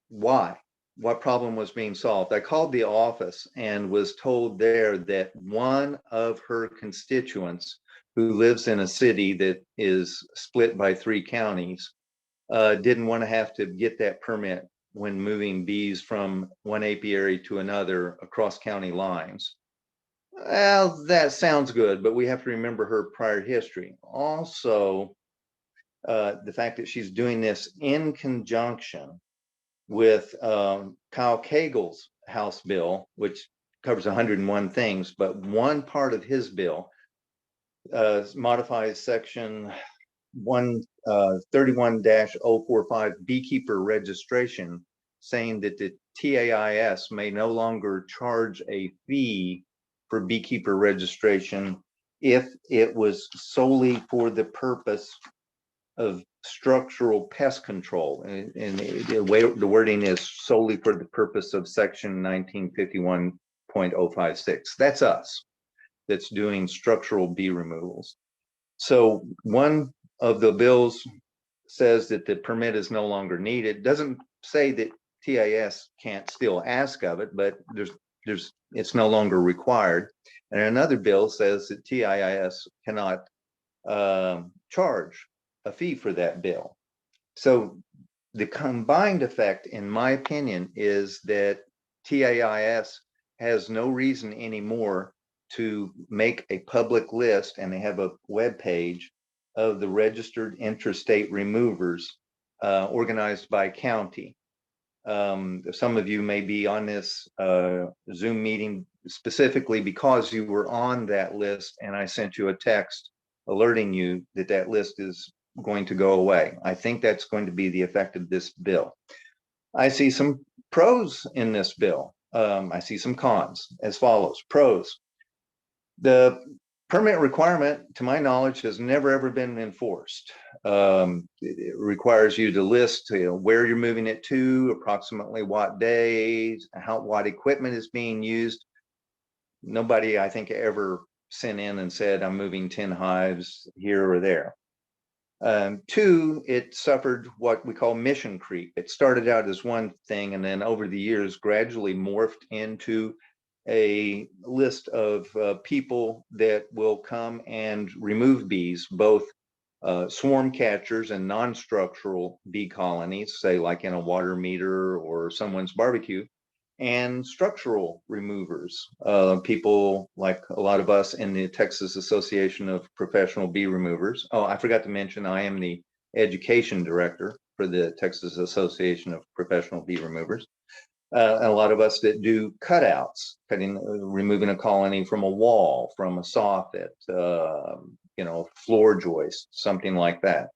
Why? What problem was being solved? I called the office and was told there that one of her constituents who lives in a city that is split by 3 counties didn't want to have to get that permit when moving bees from one apiary to another across county lines. Well, that sounds good, but we have to remember her prior history. Also, the fact that she's doing this in conjunction with Kyle Cagle's House bill, which covers 101 things, but one part of his bill modifies section 131-045 beekeeper registration, saying that the TAIS may no longer charge a fee for beekeeper registration if it was solely for the purpose of structural pest control. And the way the wording is solely for the purpose of section 1951.056. That's us that's doing structural bee removals. So one of the bills says that the permit is no longer needed. Doesn't say that TAS can't still ask of it, but it's no longer required. And another bill says that TIS cannot charge a fee for that bill. So the combined effect, in my opinion, is that TAIS has no reason anymore to make a public list, and they have a web page of the registered interstate removers organized by county. Some of you may be on this Zoom meeting specifically because you were on that list, and I sent you a text alerting you that that list is going to go away. I think that's going to be the effect of this bill. I see some pros in this bill. I see some cons as follows. Pros. The permit requirement, to my knowledge, has never ever been enforced. It requires you to list where you're moving it to, approximately what days, what equipment is being used. Nobody, I think, ever sent in and said, I'm moving 10 hives here or there. Two, it suffered what we call mission creep. It started out as one thing, and then over the years gradually morphed into a list of people that will come and remove bees, both swarm catchers and non-structural bee colonies, say like in a water meter or someone's barbecue, and structural removers, people like a lot of us in the Texas Association of Professional Bee Removers. Oh, I forgot to mention, I am the education director for the Texas Association of Professional Bee Removers. And a lot of us that do cutouts, removing a colony from a wall, from a soffit, floor joist, something like that.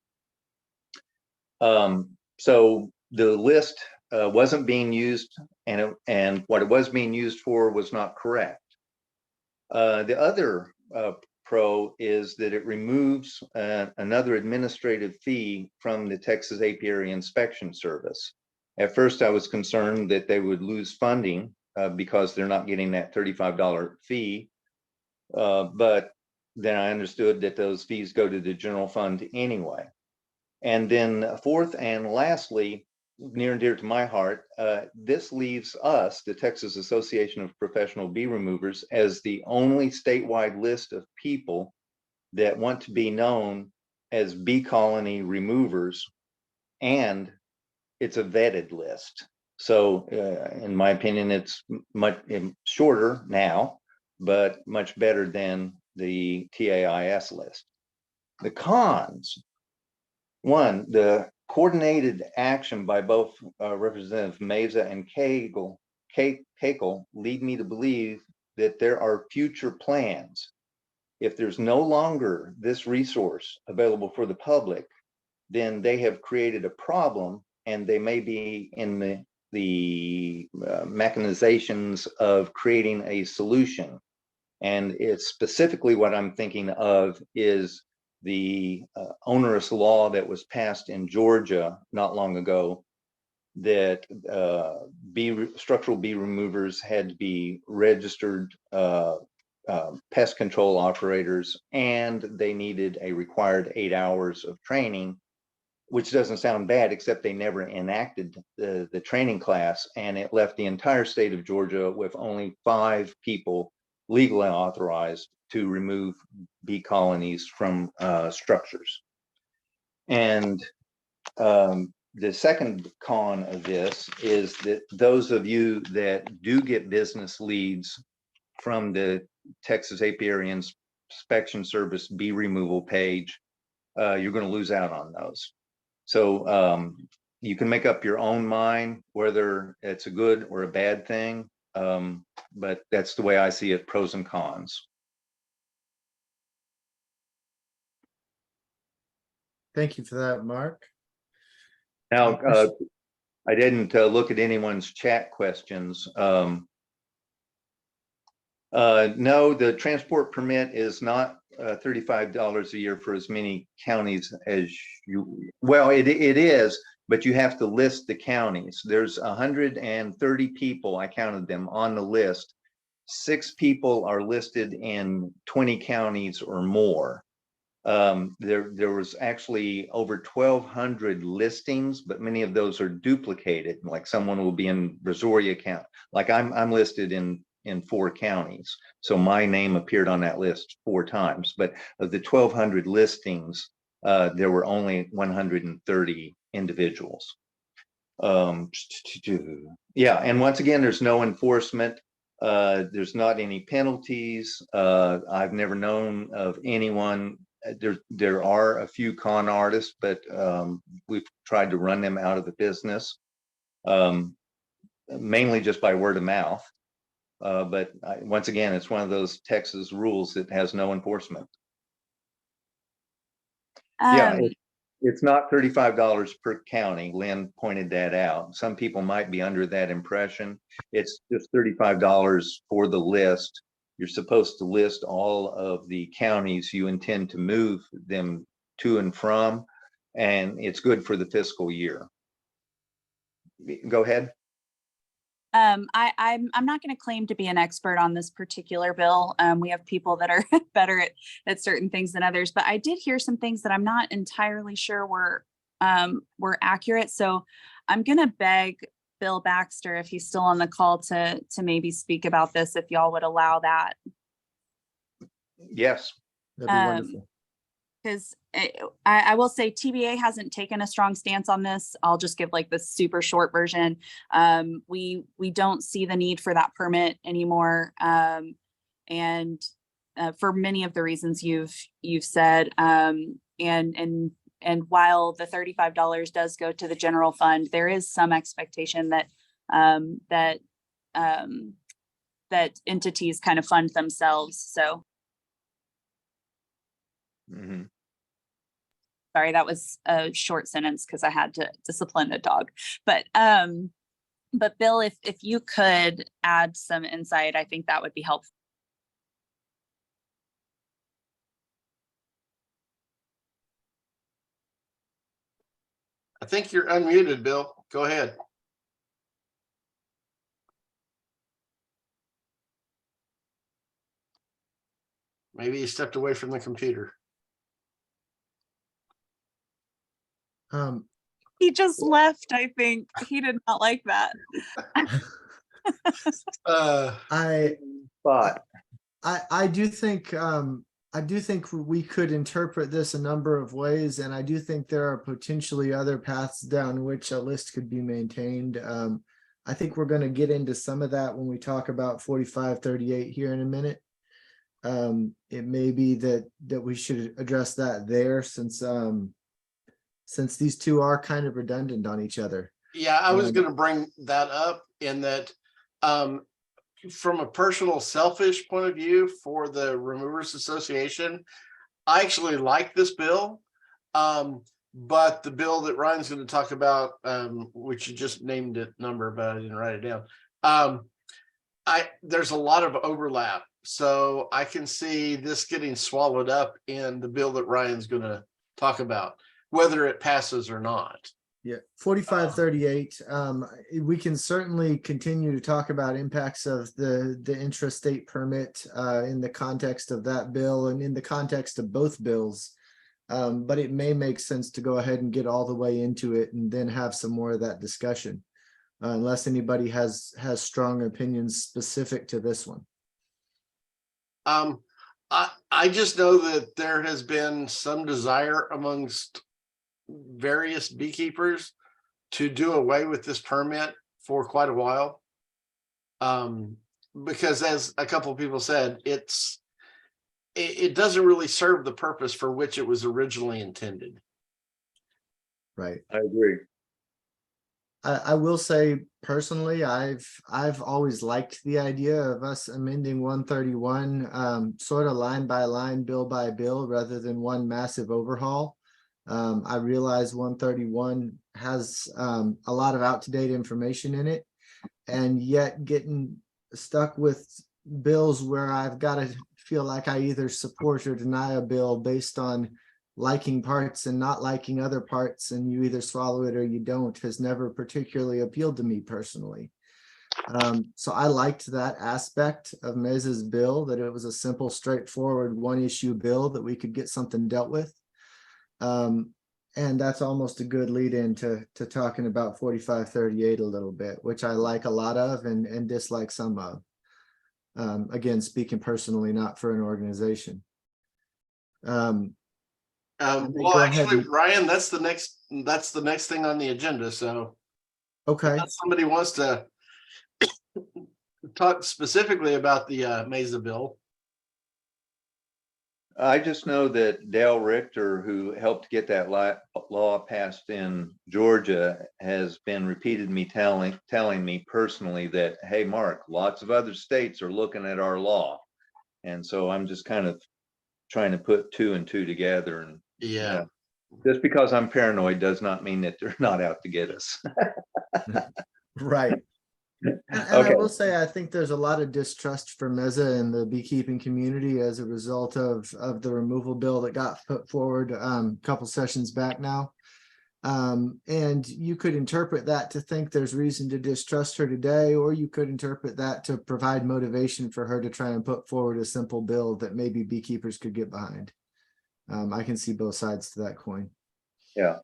So the list wasn't being used, and what it was being used for was not correct. The other pro is that it removes another administrative fee from the Texas Apiary Inspection Service. At first, I was concerned that they would lose funding because they're not getting that $35 fee. But then I understood that those fees go to the general fund anyway. And then fourth and lastly, near and dear to my heart, this leaves us, the Texas Association of Professional Bee Removers, as the only statewide list of people that want to be known as bee colony removers, and it's a vetted list. So in my opinion, it's much shorter now, but much better than the TAIS list. The cons: one, the coordinated action by both Representative Meza and Cagle lead me to believe that there are future plans. If there's no longer this resource available for the public, then they have created a problem, and they may be in the mechanizations of creating a solution. And it's specifically what I'm thinking of is the onerous law that was passed in Georgia not long ago, that structural bee removers had to be registered pest control operators, and they needed a required 8 hours of training, which doesn't sound bad, except they never enacted the training class, and it left the entire state of Georgia with only 5 people legally authorized to remove bee colonies from structures. And the second con of this is that those of you that do get business leads from the Texas Apiary Inspection Service bee removal page, you're going to lose out on those. So you can make up your own mind whether it's a good or a bad thing, but that's the way I see it, pros and cons. Thank you for that, Mark. Now, I didn't look at anyone's chat questions. No, the transport permit is not $35 a year for as many counties as you, well, it is, but you have to list the counties. There's 130 people, I counted them, on the list. 6 people are listed in 20 counties or more. There was actually over 1,200 listings, but many of those are duplicated. Like someone will be in Brazoria County. Like I'm listed in 4 counties, so my name appeared on that list 4 times. But of the 1,200 listings, there were only 130 individuals. Yeah, and once again, there's no enforcement. There's not any penalties. I've never known of anyone. There are a few con artists, but we've tried to run them out of the business, mainly just by word of mouth. But once again, it's one of those Texas rules that has no enforcement. Yeah, It's not $35 per county. Lynn pointed that out. Some people might be under that impression. It's just $35 for the list. You're supposed to list all of the counties you intend to move them to and from, and it's good for the fiscal year. Go ahead. I'm not going to claim to be an expert on this particular bill. We have people that are better at certain things than others, but I did hear some things that I'm not entirely sure were accurate. So I'm going to beg Bill Baxter, if he's still on the call, to maybe speak about this, if y'all would allow that. Yes. That'd be wonderful. Because I will say TBA hasn't taken a strong stance on this. I'll just give like the super short version. We don't see the need for that permit anymore. And for many of the reasons you've said, and while the $35 does go to the general fund, there is some expectation that that entities kind of fund themselves. So. Mm-hmm. Sorry, that was a short sentence because I had to discipline a dog. But Bill, if you could add some insight, I think that would be helpful. I think you're unmuted, Bill. Go ahead. Maybe he stepped away from the computer. He just left, I think. He did not like that. I do think we could interpret this a number of ways, and I do think there are potentially other paths down which a list could be maintained. I think we're going to get into some of that when we talk about 4538 here in a minute. It may be that we should address that there, since these two are kind of redundant on each other. Yeah, I was going to bring that up in that from a personal selfish point of view for the Removers Association, I actually like this bill. But the bill that Ryan's going to talk about, which you just named it number, but I didn't write it down. There's a lot of overlap. So I can see this getting swallowed up in the bill that Ryan's going to talk about, whether it passes or not. Yeah, 4538. We can certainly continue to talk about impacts of the intrastate permit in the context of that bill and in the context of both bills. But it may make sense to go ahead and get all the way into it and then have some more of that discussion, unless anybody has strong opinions specific to this one. I just know that there has been some desire amongst various beekeepers to do away with this permit for quite a while. Because as a couple of people said, it doesn't really serve the purpose for which it was originally intended. Right. I agree. I will say personally, I've always liked the idea of us amending 131 sort of line by line, bill by bill, rather than one massive overhaul. I realize 131 has a lot of out-to-date information in it, and yet getting stuck with bills where I've got to feel like I either support or deny a bill based on liking parts and not liking other parts, and you either swallow it or you don't, has never particularly appealed to me personally. So I liked that aspect of Mez's bill, that it was a simple, straightforward, one issue bill that we could get something dealt with. And that's almost a good lead in to talking about 4538 a little bit, which I like a lot of and dislike some of. Again, speaking personally, not for an organization. Well, actually, Ryan, that's the next thing on the agenda. So, okay, unless somebody wants to talk specifically about the Mesa bill. I just know that Dale Richter, who helped get that law passed in Georgia, has been repeatedly telling me personally that, hey, Mark, lots of other states are looking at our law. And so I'm just kind of trying to put two and two together. And yeah. Just because I'm paranoid does not mean that they're not out to get us. Right. And I Okay. will say, I think there's a lot of distrust for Meza in the beekeeping community as a result of the removal bill that got put forward a couple sessions back now. And you could interpret that to think there's reason to distrust her today, or you could interpret that to provide motivation for her to try and put forward a simple bill that maybe beekeepers could get behind. I can see both sides to that coin. Yeah.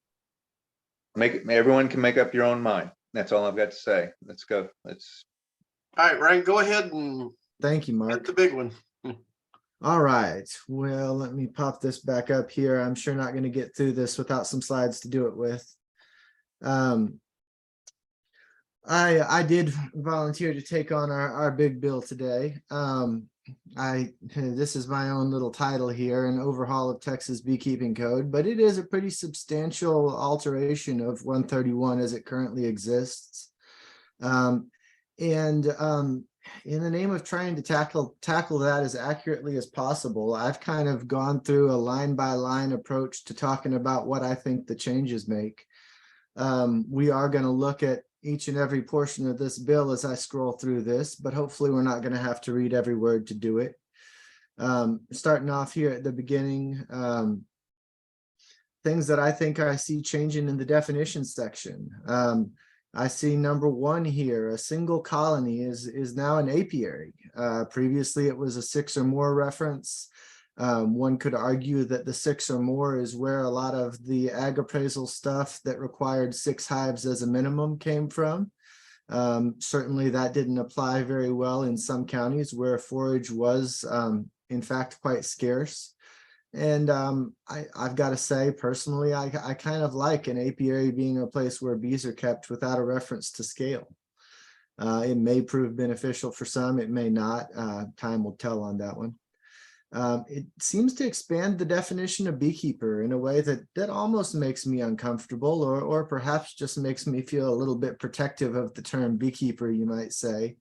Everyone can make up your own mind. That's all I've got to say. Let's go. Let's. All right, Ryan, go ahead and Thank you, hit Mark. the big one. All right, well, let me pop this back up here. I'm sure not going to get through this without some slides to do it with. I did volunteer to take on our big bill today. This is my own little title here, an overhaul of Texas beekeeping code, but it is a pretty substantial alteration of 131 as it currently exists. In the name of trying to tackle that as accurately as possible, I've kind of gone through a line by line approach to talking about what I think the changes make. We are going to look at each and every portion of this bill as I scroll through this, but hopefully we're not going to have to read every word to do it. Starting off here at the beginning, things that I think I see changing in the definitions section. I see number 1 here, a single colony is now an apiary. Previously it was a 6 or more reference. One could argue that the 6 or more is where a lot of the ag appraisal stuff that required 6 hives as a minimum came from. Certainly that didn't apply very well in some counties where forage was in fact quite scarce. And I've got to say, personally, I kind of like an apiary being a place where bees are kept without a reference to scale. It may prove beneficial for some, it may not. Time will tell on that one. It seems to expand the definition of beekeeper in a way that almost makes me uncomfortable, or perhaps just makes me feel a little bit protective of the term beekeeper, you might say.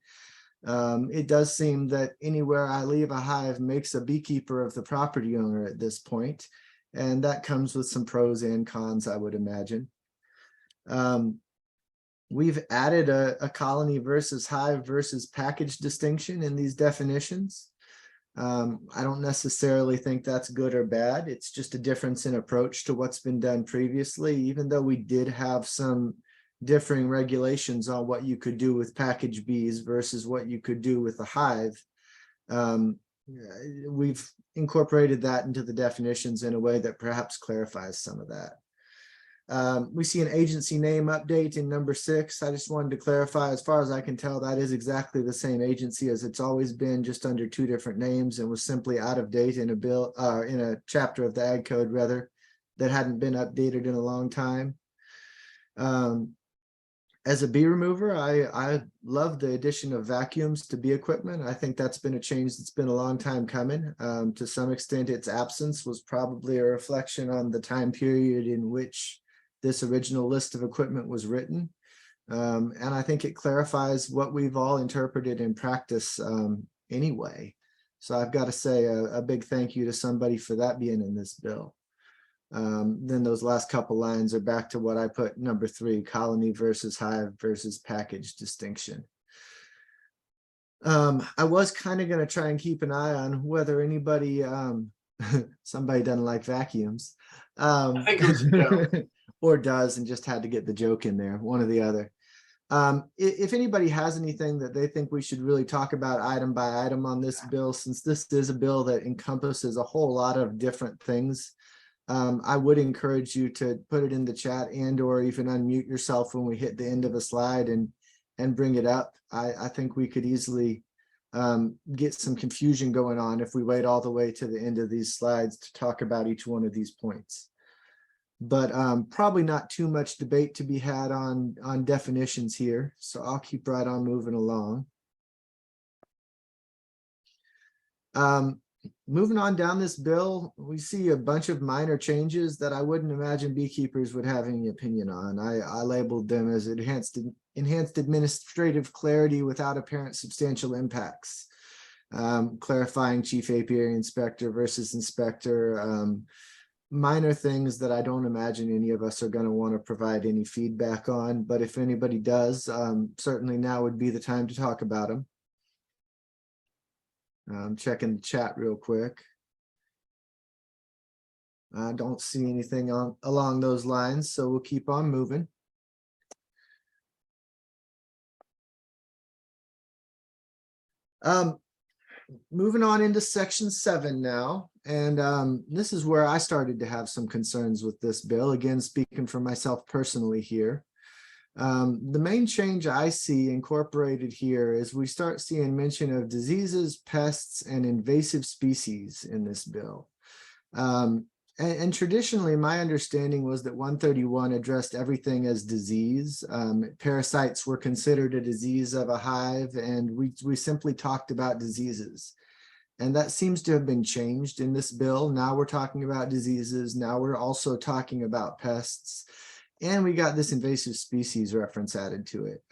It does seem that anywhere I leave a hive makes a beekeeper of the property owner at this point, and that comes with some pros and cons, I would imagine. We've added a colony versus hive versus package distinction in these definitions. I don't necessarily think that's good or bad. It's just a difference in approach to what's been done previously, even though we did have some differing regulations on what you could do with package bees versus what you could do with a hive. We've incorporated that into the definitions in a way that perhaps clarifies some of that. We see an agency name update in number 6. I just wanted to clarify, as far as I can tell, that is exactly the same agency as it's always been, just under 2 different names, and was simply out of date in a bill, in a chapter of the Ag Code rather, that hadn't been updated in a long time. As a bee remover, I love the addition of vacuums to bee equipment. I think that's been a change that's been a long time coming. To some extent, its absence was probably a reflection on the time period in which this original list of equipment was written. And I think it clarifies what we've all interpreted in practice anyway. So I've got to say a big thank you to somebody for that being in this bill. Then those last couple lines are back to what I put number 3, colony versus hive versus package distinction. I was kind of going to try and keep an eye on whether anybody, somebody doesn't like vacuums, I think it was a joke. or does and just had to get the joke in there, one or the other. If anybody has anything that they think we should really talk about item by item on this bill, since this is a bill that encompasses a whole lot of different things, I would encourage you to put it in the chat and or even unmute yourself when we hit the end of a slide and bring it up. I think we could easily get some confusion going on if we wait all the way to the end of these slides to talk about each one of these points. But probably not too much debate to be had on definitions here. So I'll keep right on moving along. Moving on down this bill, we see a bunch of minor changes that I wouldn't imagine beekeepers would have any opinion on. I labeled them as enhanced administrative clarity without apparent substantial impacts. Clarifying chief apiary inspector versus inspector, minor things that I don't imagine any of us are going to want to provide any feedback on, but if anybody does, certainly now would be the time to talk about them. Checking the chat real quick. I don't see anything along those lines, so we'll keep on moving. Moving on into section 7 now, and this is where I started to have some concerns with this bill. Again, speaking for myself personally here. The main change I see incorporated here is we start seeing mention of diseases, pests, and invasive species in this bill. And traditionally, my understanding was that 131 addressed everything as disease. Parasites were considered a disease of a hive, and we simply talked about diseases. And that seems to have been changed in this bill. Now we're talking about diseases. Now we're also talking about pests. And we got this invasive species reference added to it.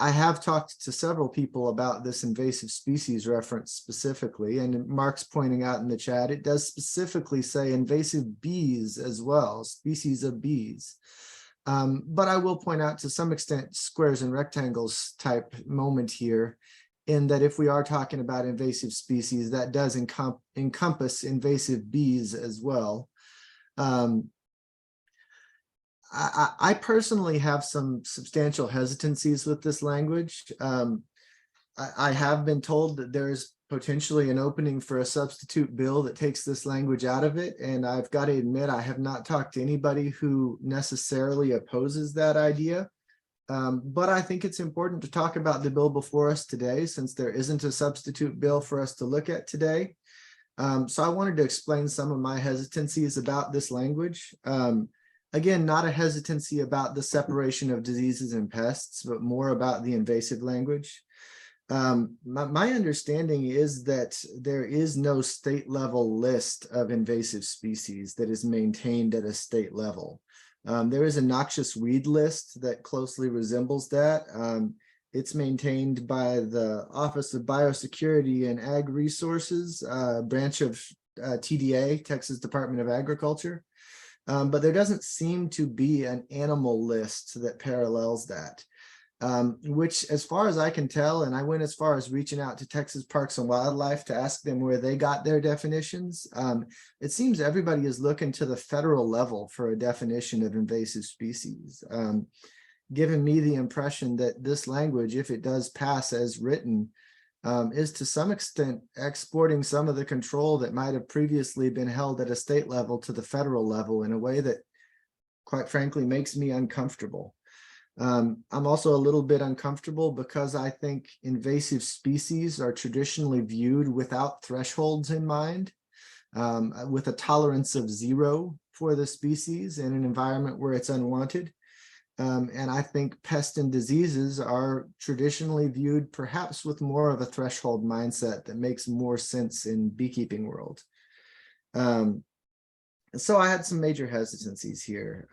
I have talked to several people about this invasive species reference specifically, and Mark's pointing out in the chat, it does specifically say invasive bees as well, species of bees. But I will point out to some extent squares and rectangles type moment here, in that if we are talking about invasive species, that does encompass invasive bees as well. I personally have some substantial hesitancies with this language. I have been told that there's potentially an opening for a substitute bill that takes this language out of it. And I've got to admit, I have not talked to anybody who necessarily opposes that idea. But I think it's important to talk about the bill before us today, since there isn't a substitute bill for us to look at today. So I wanted to explain some of my hesitancies about this language. Again, not a hesitancy about the separation of diseases and pests, but more about the invasive language. My understanding is that there is no state level list of invasive species that is maintained at a state level. There is a noxious weed list that closely resembles that. It's maintained by the Office of Biosecurity and Ag Resources, branch of TDA, Texas Department of Agriculture. But there doesn't seem to be an animal list that parallels that, which, as far as I can tell, and I went as far as reaching out to Texas Parks and Wildlife to ask them where they got their definitions. It seems everybody is looking to the federal level for a definition of invasive species, giving me the impression that this language, if it does pass as written, is to some extent exporting some of the control that might have previously been held at a state level to the federal level in a way that, quite frankly, makes me uncomfortable. I'm also a little bit uncomfortable because I think invasive species are traditionally viewed without thresholds in mind, with a tolerance of 0 for the species in an environment where it's unwanted. And I think pests and diseases are traditionally viewed perhaps with more of a threshold mindset that makes more sense in beekeeping world. So I had some major hesitancies here.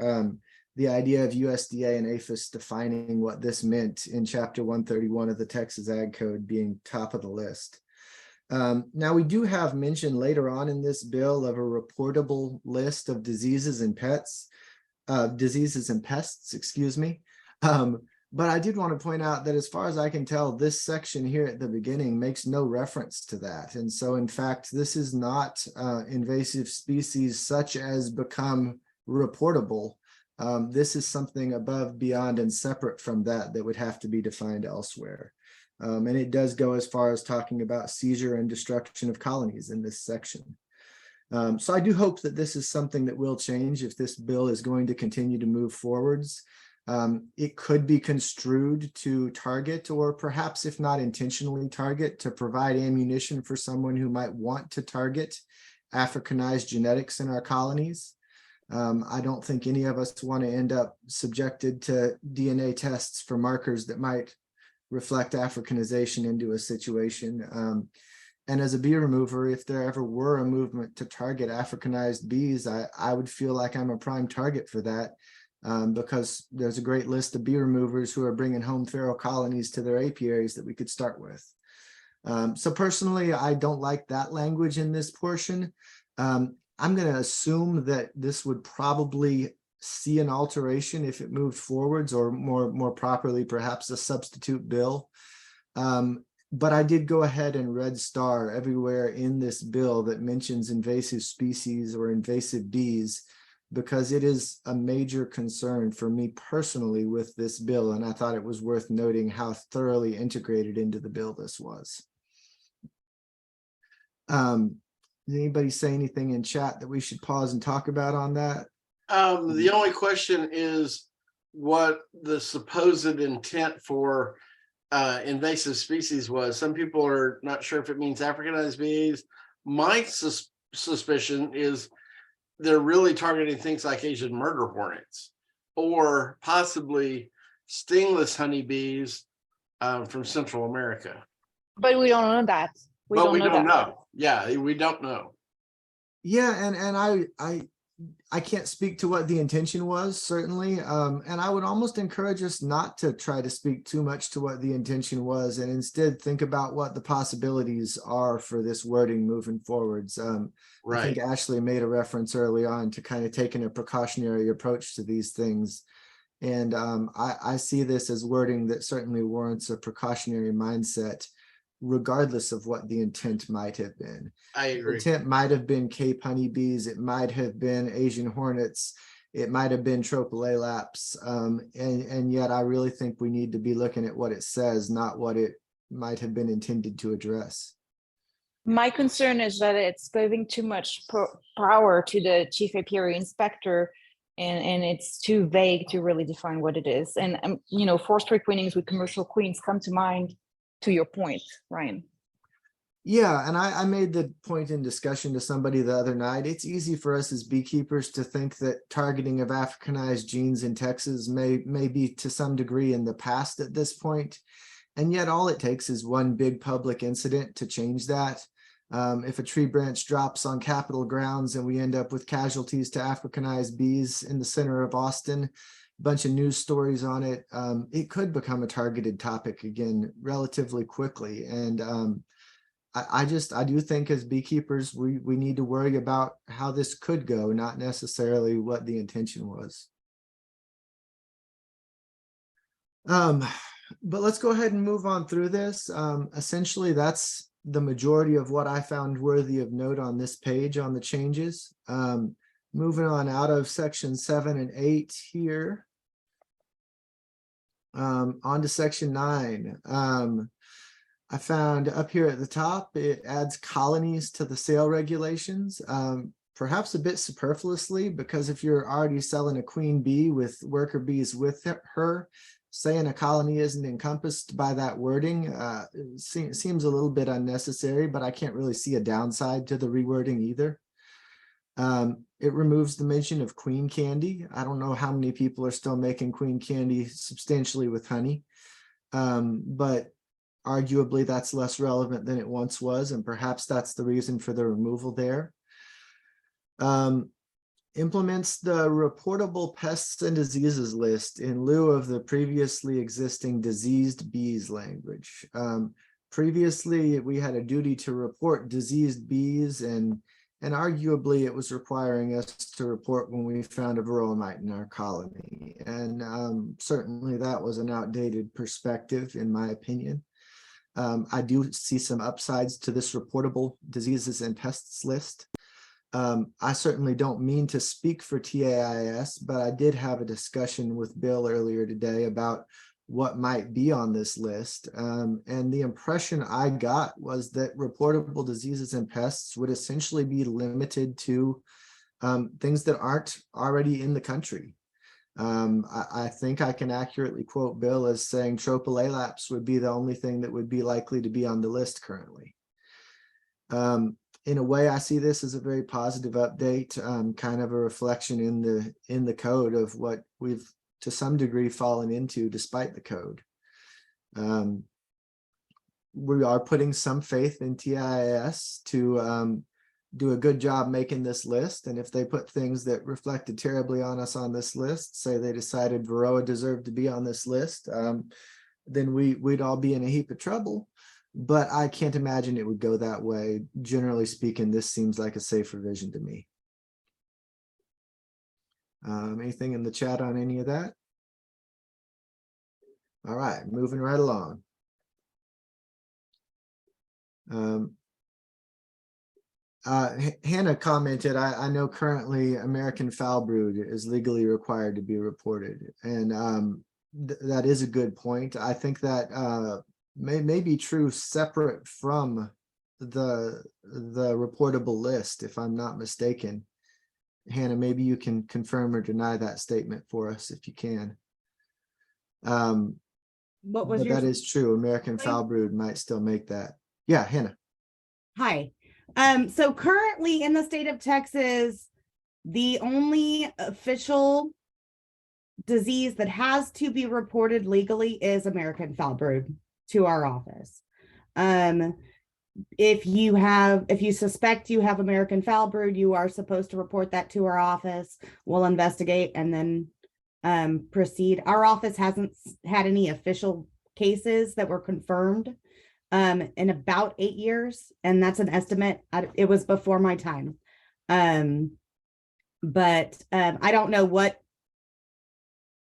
The idea of USDA and APHIS defining what this meant in Chapter 131 of the Texas Ag Code being top of the list. Now, we do have mention later on in this bill of a reportable list of diseases and pests. Diseases and pests, excuse me. But I did want to point out that as far as I can tell, this section here at the beginning makes no reference to that. And so, in fact, this is not invasive species such as become reportable. This is something above, beyond, and separate from that that would have to be defined elsewhere. And it does go as far as talking about seizure and destruction of colonies in this section. So I do hope that this is something that will change if this bill is going to continue to move forwards. It could be construed to target, or perhaps if not intentionally target, to provide ammunition for someone who might want to target Africanized genetics in our colonies. I don't think any of us want to end up subjected to DNA tests for markers that might reflect Africanization into a situation. And as a bee remover, if there ever were a movement to target Africanized bees, I would feel like I'm a prime target for that, because there's a great list of bee removers who are bringing home feral colonies to their apiaries that we could start with. So personally, I don't like that language in this portion. I'm going to assume that this would probably see an alteration if it moved forwards, or more properly, perhaps a substitute bill. But I did go ahead and red star everywhere in this bill that mentions invasive species or invasive bees, because it is a major concern for me personally with this bill. And I thought it was worth noting how thoroughly integrated into the bill this was. Did anybody say anything in chat that we should pause and talk about on that? The only question is what the supposed intent for invasive species was. Some people are not sure if it means Africanized bees. My suspicion is they're really targeting things like Asian murder hornets, or possibly stingless honeybees from Central America. But we don't know that. We don't know. Yeah, we don't know. Yeah, and I can't speak to what the intention was, certainly. And I would almost encourage us not to try to speak too much to what the intention was, and instead think about what the possibilities are for this wording moving forwards. I think Ashley made a reference early on to kind of taking a precautionary approach to these things. And I see this as wording that certainly warrants a precautionary mindset, regardless of what the intent might have been. I agree. The intent might have been Cape honeybees, it might have been Asian hornets, it might have been tropalaelaps, and yet I really think we need to be looking at what it says, not what it might have been intended to address. My concern is that it's giving too much power to the chief apiary inspector, and it's too vague to really define what it is. And you know, forestry queenings with commercial queens come to mind, to your point, Ryan. Yeah, and I made the point in discussion to somebody the other night. It's easy for us as beekeepers to think that targeting of Africanized genes in Texas may be to some degree in the past at this point. And yet all it takes is one big public incident to change that. If a tree branch drops on Capitol grounds and we end up with casualties to Africanized bees in the center of Austin, bunch of news stories on it, it could become a targeted topic again relatively quickly. And I do think as beekeepers, we need to worry about how this could go, not necessarily what the intention was. But let's go ahead and move on through this. Essentially, that's the majority of what I found worthy of note on this page on the changes. Moving on out of section 7 and 8 here. On to section 9. I found up here at the top, it adds colonies to the sale regulations, perhaps a bit superfluously, because if you're already selling a queen bee with worker bees with her, saying a colony isn't encompassed by that wording seems a little bit unnecessary, but I can't really see a downside to the rewording either. It removes the mention of queen candy. I don't know how many people are still making queen candy substantially with honey, but arguably that's less relevant than it once was, and perhaps that's the reason for the removal there. Implements the reportable pests and diseases list in lieu of the previously existing diseased bees language. Previously, we had a duty to report diseased bees, and arguably it was requiring us to report when we found a varroa mite in our colony. And certainly that was an outdated perspective, in my opinion. I do see some upsides to this reportable diseases and pests list. I certainly don't mean to speak for TAIS, but I did have a discussion with Bill earlier today about what might be on this list. And the impression I got was that reportable diseases and pests would essentially be limited to things that aren't already in the country. I think I can accurately quote Bill as saying tropalaelaps would be the only thing that would be likely to be on the list currently. In a way, I see this as a very positive update, kind of a reflection in the code of what we've to some degree fallen into despite the code. We are putting some faith in TIS to do a good job making this list, and if they put things that reflected terribly on us on this list, say they decided Varroa deserved to be on this list, then we'd all be in a heap of trouble. But I can't imagine it would go that way. Generally speaking, this seems like a safe revision to me. Anything in the chat on any of that? All right, moving right along. Hannah commented, I know currently American foul brood is legally required to be reported. And that is a good point. I think that may be true separate from the reportable list, if I'm not mistaken. Hannah, maybe you can confirm or deny that statement for us if you can. What was But your? that is true. American foul brood might still make that. Yeah, Hannah. Hi. So currently in the state of Texas, the only official disease that has to be reported legally is American foul brood to our office. If you suspect you have American foul brood, you are supposed to report that to our office. We'll investigate and then proceed. Our office hasn't had any official cases that were confirmed in about 8 years, and that's an estimate. It was before my time. But I don't know what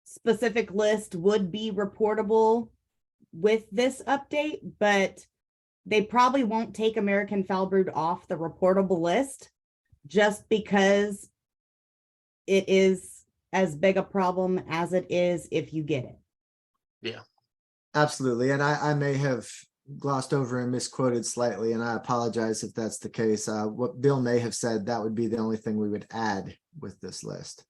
specific list would be reportable with this update, but they probably won't take American foul brood off the reportable list just because it is as big a problem as it is if you get it. Yeah, absolutely. And I may have glossed over and misquoted slightly, and I apologize if that's the case. What Bill may have said, that would be the only thing we would add with this list.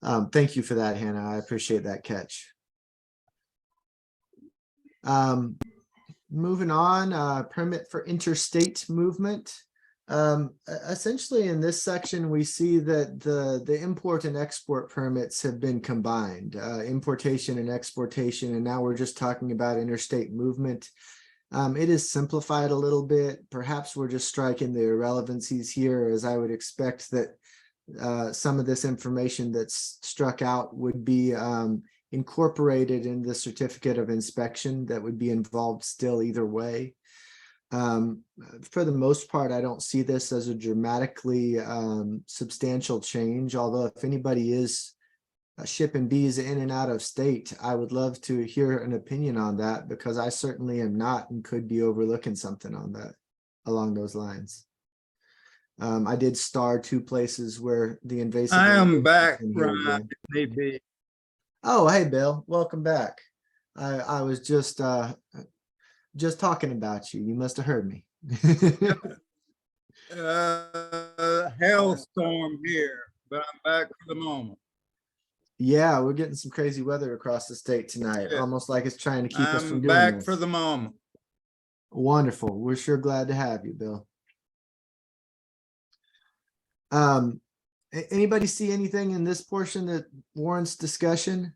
Thank you for that, Hannah. I appreciate that catch. Moving on, permit for interstate movement. Essentially in this section, we see that the import and export permits have been combined, importation and exportation, and now we're just talking about interstate movement. It is simplified a little bit. Perhaps we're just striking the irrelevancies here, as I would expect that some of this information that's struck out would be incorporated in the certificate of inspection that would be involved still either way. For the most part, I don't see this as a dramatically substantial change, although if anybody is shipping bees in and out of state, I would love to hear an opinion on that, because I certainly am not and could be overlooking something on that along those lines. I did star 2 places where the invasive. I am back, in here Ryan, again. maybe. Oh, hey, Bill, welcome back. I was just talking about you. You must have heard me. Hailstorm here, but I'm back for the moment. Yeah, we're getting some crazy weather across the state tonight, Yeah. almost like it's trying to keep us from I'm doing back this. for the moment. Wonderful. We're sure glad to have you, Bill. Anybody see anything in this portion that warrants discussion?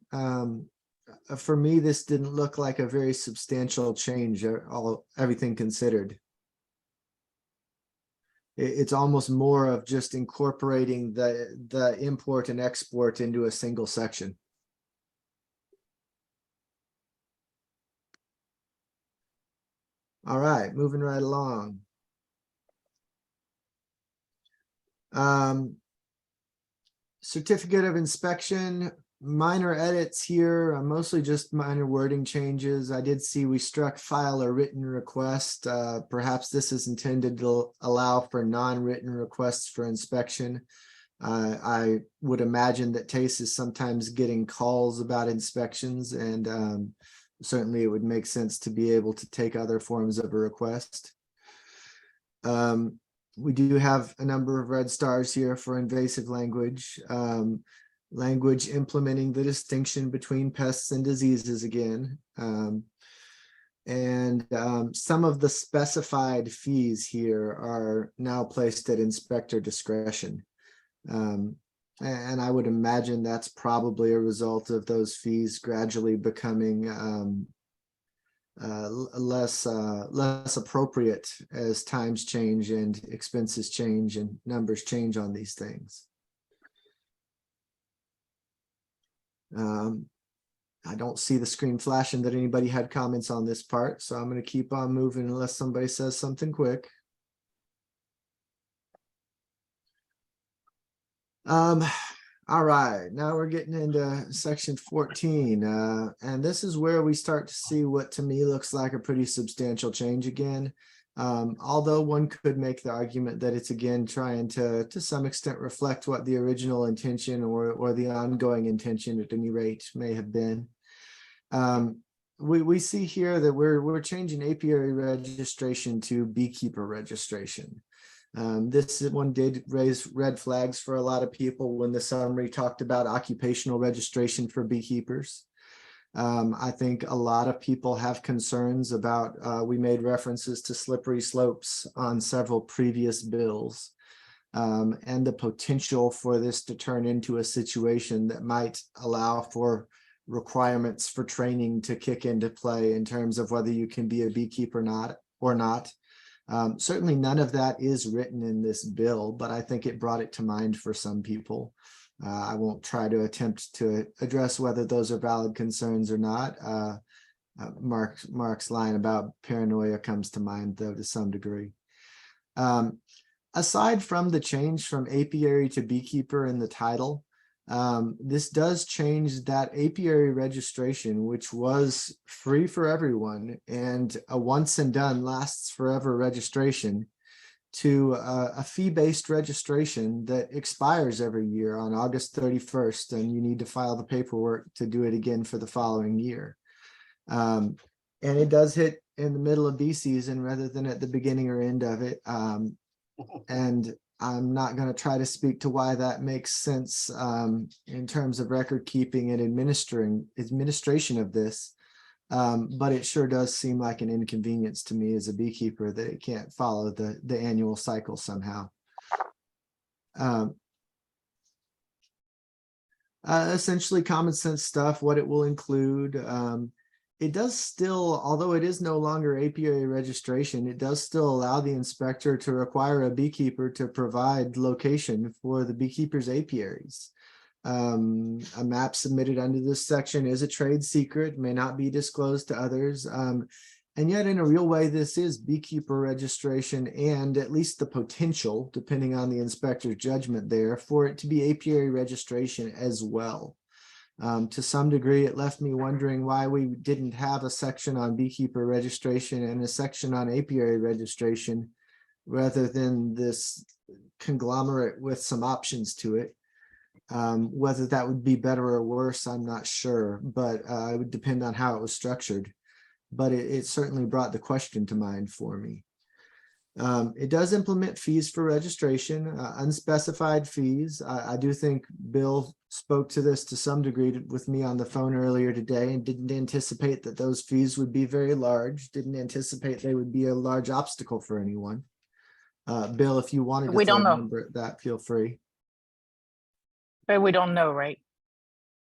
For me, this didn't look like a very substantial change, everything considered. It's almost more of just incorporating the import and export into a single section. All right, moving right along. Certificate of inspection, minor edits here, mostly just minor wording changes. I did see we struck file a written request. Perhaps this is intended to allow for non-written requests for inspection. I would imagine that TACE is sometimes getting calls about inspections, and certainly it would make sense to be able to take other forms of a request. We do have a number of red stars here for invasive language. Language implementing the distinction between pests and diseases again. And some of the specified fees here are now placed at inspector discretion. And I would imagine that's probably a result of those fees gradually becoming less appropriate as times change and expenses change and numbers change on these things. I don't see the screen flashing that anybody had comments on this part, so I'm going to keep on moving unless somebody says something quick. All right, now we're getting into section 14, and this is where we start to see what to me looks like a pretty substantial change again. Although one could make the argument that it's again trying to some extent reflect what the original intention or the ongoing intention at any rate may have been. We see here that we're changing apiary registration to beekeeper registration. This one did raise red flags for a lot of people when the summary talked about occupational registration for beekeepers. I think a lot of people have concerns about, we made references to slippery slopes on several previous bills, and the potential for this to turn into a situation that might allow for requirements for training to kick into play in terms of whether you can be a beekeeper or not. Certainly none of that is written in this bill, but I think it brought it to mind for some people. I won't try to attempt to address whether those are valid concerns or not. Mark's line about paranoia comes to mind, though, to some degree. Aside from the change from apiary to beekeeper in the title, this does change that apiary registration, which was free for everyone and a once and done lasts forever registration, to a fee-based registration that expires every year on August 31st, and you need to file the paperwork to do it again for the following year. And it does hit in the middle of bee season rather than at the beginning or end of it. And I'm not going to try to speak to why that makes sense in terms of record keeping and administration of this. But it sure does seem like an inconvenience to me as a beekeeper that it can't follow the annual cycle somehow. Essentially common sense stuff, what it will include. It does still, although it is no longer apiary registration, it does still allow the inspector to require a beekeeper to provide location for the beekeeper's apiaries. A map submitted under this section is a trade secret, may not be disclosed to others. And yet in a real way, this is beekeeper registration and at least the potential, depending on the inspector's judgment there, for it to be apiary registration as well. To some degree, it left me wondering why we didn't have a section on beekeeper registration and a section on apiary registration rather than this conglomerate with some options to it. Whether that would be better or worse, I'm not sure, but it would depend on how it was structured. But it certainly brought the question to mind for me. It does implement fees for registration, unspecified fees. I do think Bill spoke to this to some degree with me on the phone earlier today and didn't anticipate that those fees would be very large, didn't anticipate they would be a large obstacle for anyone. Bill, if you wanted to throw a number at that, feel free. But we don't know, right?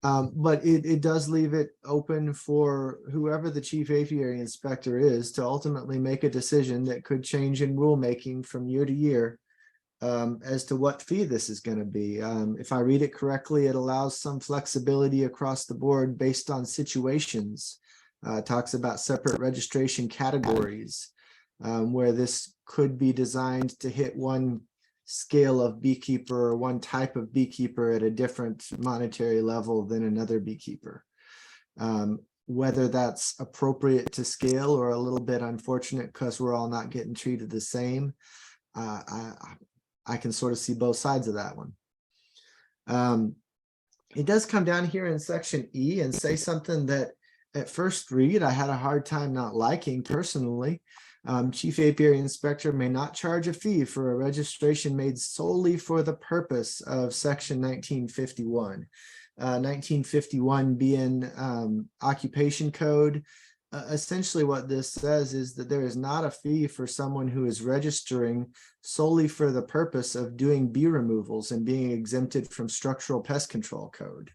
But it does leave it open for whoever the chief apiary inspector is to ultimately make a decision that could change in rulemaking from year to year as to what fee this is going to be. If I read it correctly, it allows some flexibility across the board based on situations. Talks about separate registration categories where this could be designed to hit one scale of beekeeper or one type of beekeeper at a different monetary level than another beekeeper. Whether that's appropriate to scale or a little bit unfortunate because we're all not getting treated the same, I can sort of see both sides of that one. It does come down here in section E and say something that at first read I had a hard time not liking personally. Chief Apiary Inspector may not charge a fee for a registration made solely for the purpose of section 1951. 1951 being occupation code. Essentially what this says is that there is not a fee for someone who is registering solely for the purpose of doing bee removals and being exempted from structural pest control code,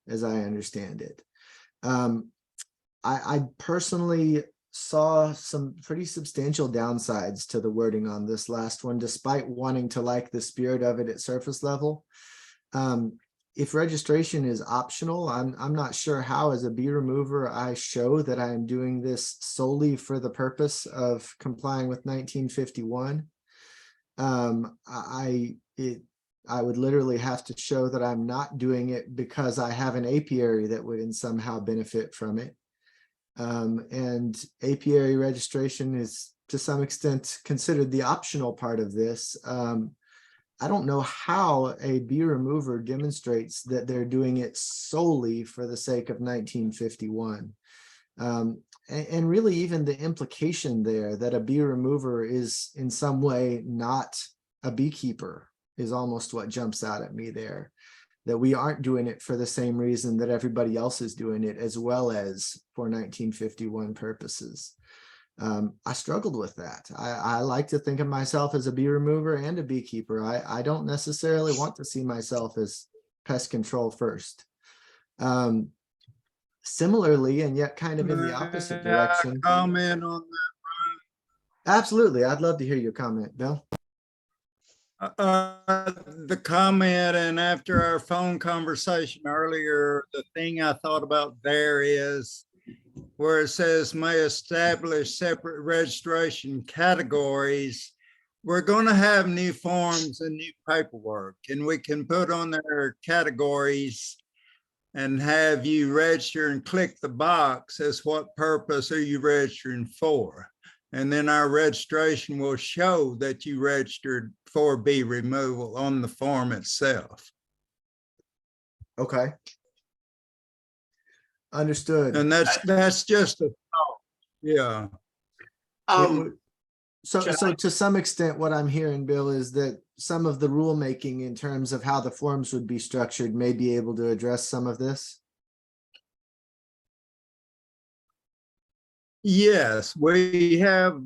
as I understand it. I personally saw some pretty substantial downsides to the wording on this last one, despite wanting to like the spirit of it at surface level. If registration is optional, I'm not sure how as a bee remover I show that I am doing this solely for the purpose of complying with 1951. I I would literally have to show that I'm not doing it because I have an apiary that would in somehow benefit from it. And apiary registration is to some extent considered the optional part of this. I don't know how a bee remover demonstrates that they're doing it solely for the sake of 1951. And really even the implication there that a bee remover is in some way not a beekeeper is almost what jumps out at me there. That we aren't doing it for the same reason that everybody else is doing it, as well as for 1951 purposes. I struggled with that. I like to think of myself as a bee remover and a beekeeper. I don't necessarily want to see myself as pest control first. Similarly, and yet kind of in the opposite direction. Comment on Absolutely. I'd love to hear your comment, Bill. the comment, and after our phone conversation earlier, the thing I thought about there is where it says may establish separate registration categories. We're going to have new forms and new paperwork, and we can put on their categories and have you register and click the box as what purpose are you registering for. And then our registration will show that you registered for bee removal on the form itself. Okay. Understood. And that's just a thought. Yeah. So to some extent, what I'm hearing, Bill, is that some of the rulemaking in terms of how the forms would be structured may be able to address some of this. Yes, we have,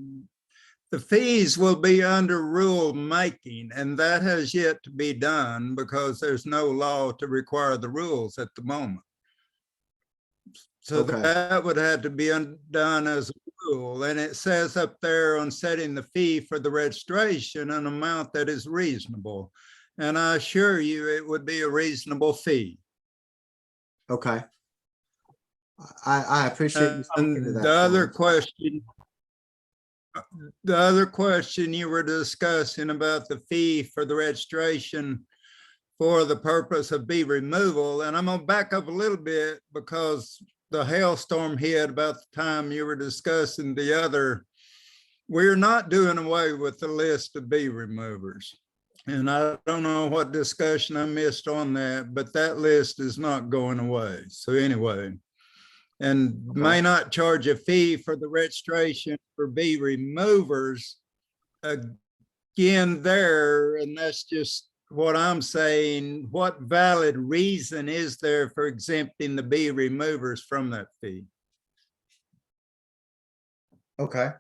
the fees will be under rule making, and that has yet to be done because there's no law to require the rules at the moment. So Okay. that would have to be done as a rule. And it says up there on setting the fee for the registration, an amount that is reasonable. And I assure you, it would be a reasonable fee. Okay. I appreciate you speaking to And that. the other question you were discussing about the fee for the registration for the purpose of bee removal. And I'm gonna back up a little bit because the hailstorm hit about the time you were discussing the other. We're not doing away with the list of bee removers. And I don't know what discussion I missed on that, but that list is not going away. So anyway, and may not charge a fee for the registration for bee removers. Again, there, and that's just what I'm saying, what valid reason is there for exempting the bee removers from that fee? Okay.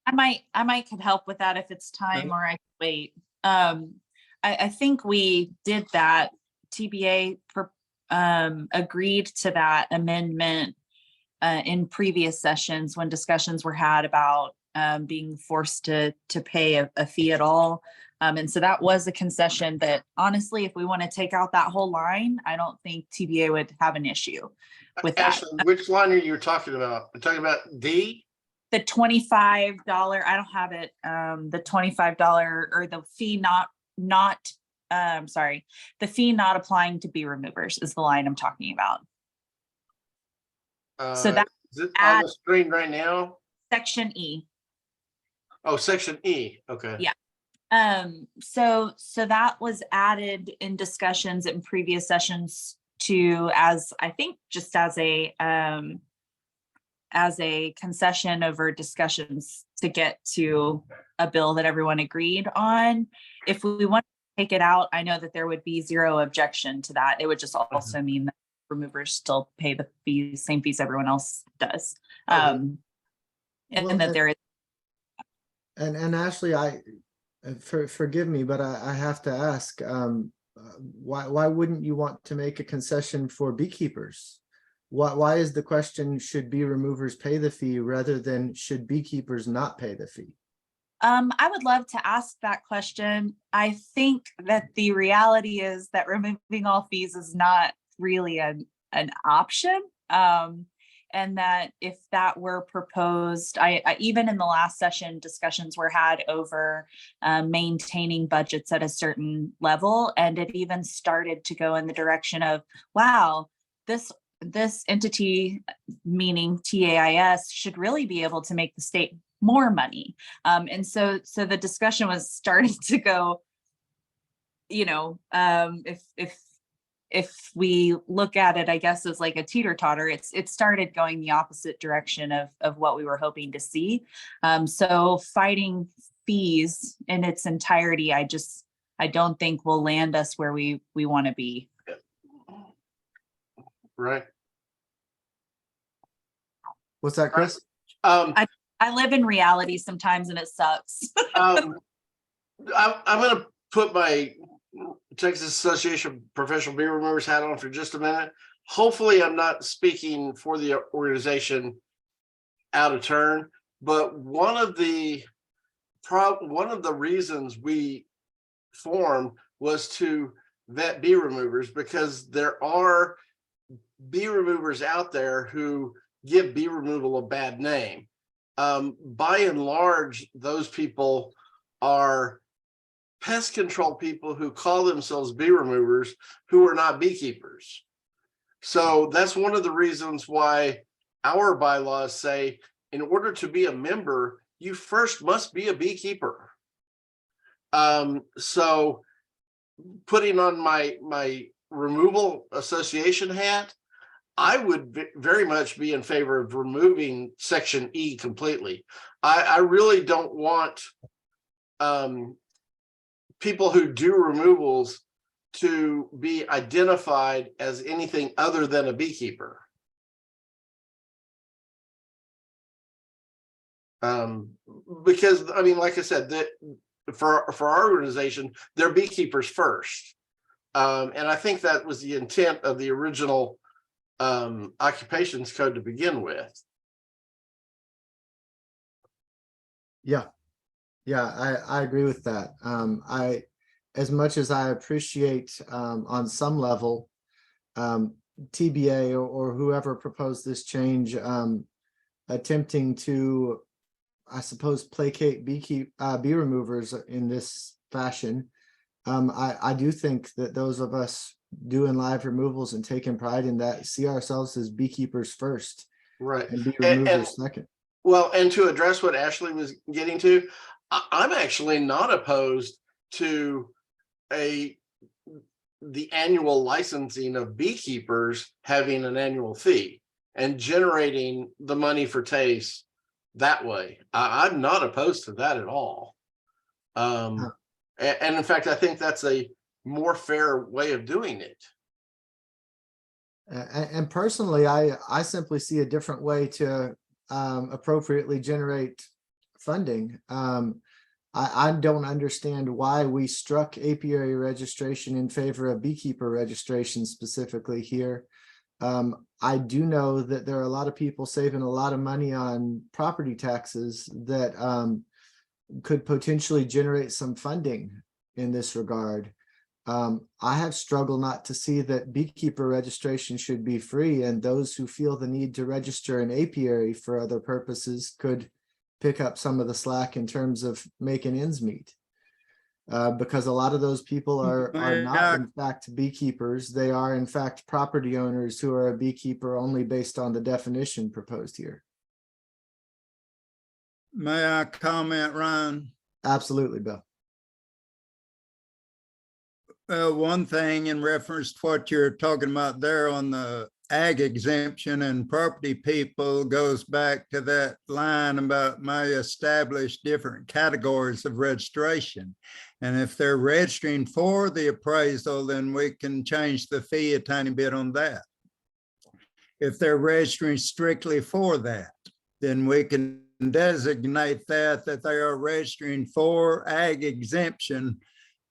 I might could help with that if it's time, or I could wait. I think we did that. TBA agreed to that amendment in previous sessions when discussions were had about being forced to pay a fee at all. And so that was a concession that honestly, if we want to take out that whole line, I don't think TBA would have an issue with that. Ashley, which line are you talking about? You're talking about D? The $25, I don't have it, the $25 or the fee the fee not applying to bee removers is the line I'm talking about. So that is it on the screen right now? Section E. Oh, section E. Okay. Yeah. So that was added in discussions in previous sessions to, as I think, just as a concession over discussions to get to a bill that everyone agreed on. If we want to take it out, I know that there would be zero objection to that. It would just also mean that removers still pay the fees, same fees everyone else does. And that there is. And Ashley, forgive me, but I have to ask, why wouldn't you want to make a concession for beekeepers? Why is the question, should bee removers pay the fee rather than should beekeepers not pay the fee? I would love to ask that question. I think that the reality is that removing all fees is not really an option. And that if that were proposed, I even in the last session, discussions were had over maintaining budgets at a certain level. And it even started to go in the direction of, wow, this entity, meaning TAIS, should really be able to make the state more money. And so the discussion was starting to go, if we look at it, I guess, as like a teeter-totter, it started going the opposite direction of what we were hoping to see. So fighting fees in its entirety, I don't think will land us where we want to be. Right. What's that, Chris? I live in reality sometimes and it sucks. I'm going to put my Texas Association of Professional Bee Removers hat on for just a minute. Hopefully I'm not speaking for the organization out of turn, but one of the reasons we formed was to vet bee removers, because there are bee removers out there who give bee removal a bad name. By and large, those people are pest control people who call themselves bee removers who are not beekeepers. So that's one of the reasons why our bylaws say, in order to be a member, you first must be a beekeeper. So putting on my removal association hat, I would very much be in favor of removing Section E completely. I really don't want people who do removals to be identified as anything other than a beekeeper. Because, I mean, like I said, that for our organization, they're beekeepers first. And I think that was the intent of the original occupations code to begin with. Yeah, I agree with that. As much as I appreciate on some level TBA or whoever proposed this change attempting to, I suppose, placate bee removers in this fashion, I do think that those of us doing live removals and taking pride in that see ourselves as beekeepers first, right, and bee removers second. Well, and to address what Ashley was getting to, I'm actually not opposed to the annual licensing of beekeepers having an annual fee and generating the money for TACE that way. I'm not opposed to that at all. And in fact, I think that's a more fair way of doing it. And personally, I simply see a different way to appropriately generate funding. I don't understand why we struck apiary registration in favor of beekeeper registration specifically here. I do know that there are a lot of people saving a lot of money on property taxes that could potentially generate some funding in this regard. I have struggled not to see that beekeeper registration should be free, and those who feel the need to register an apiary for other purposes could pick up some of the slack in terms of making ends meet. Because a lot of those people are not in fact beekeepers. They are in fact property owners who are a beekeeper only based on the definition proposed here. May I comment, Ryan? Absolutely, Bill. One thing in reference to what you're talking about there on the ag exemption and property people goes back to that line about may establish different categories of registration. And if they're registering for the appraisal, then we can change the fee a tiny bit on that. If they're registering strictly for that, then we can designate that they are registering for ag exemption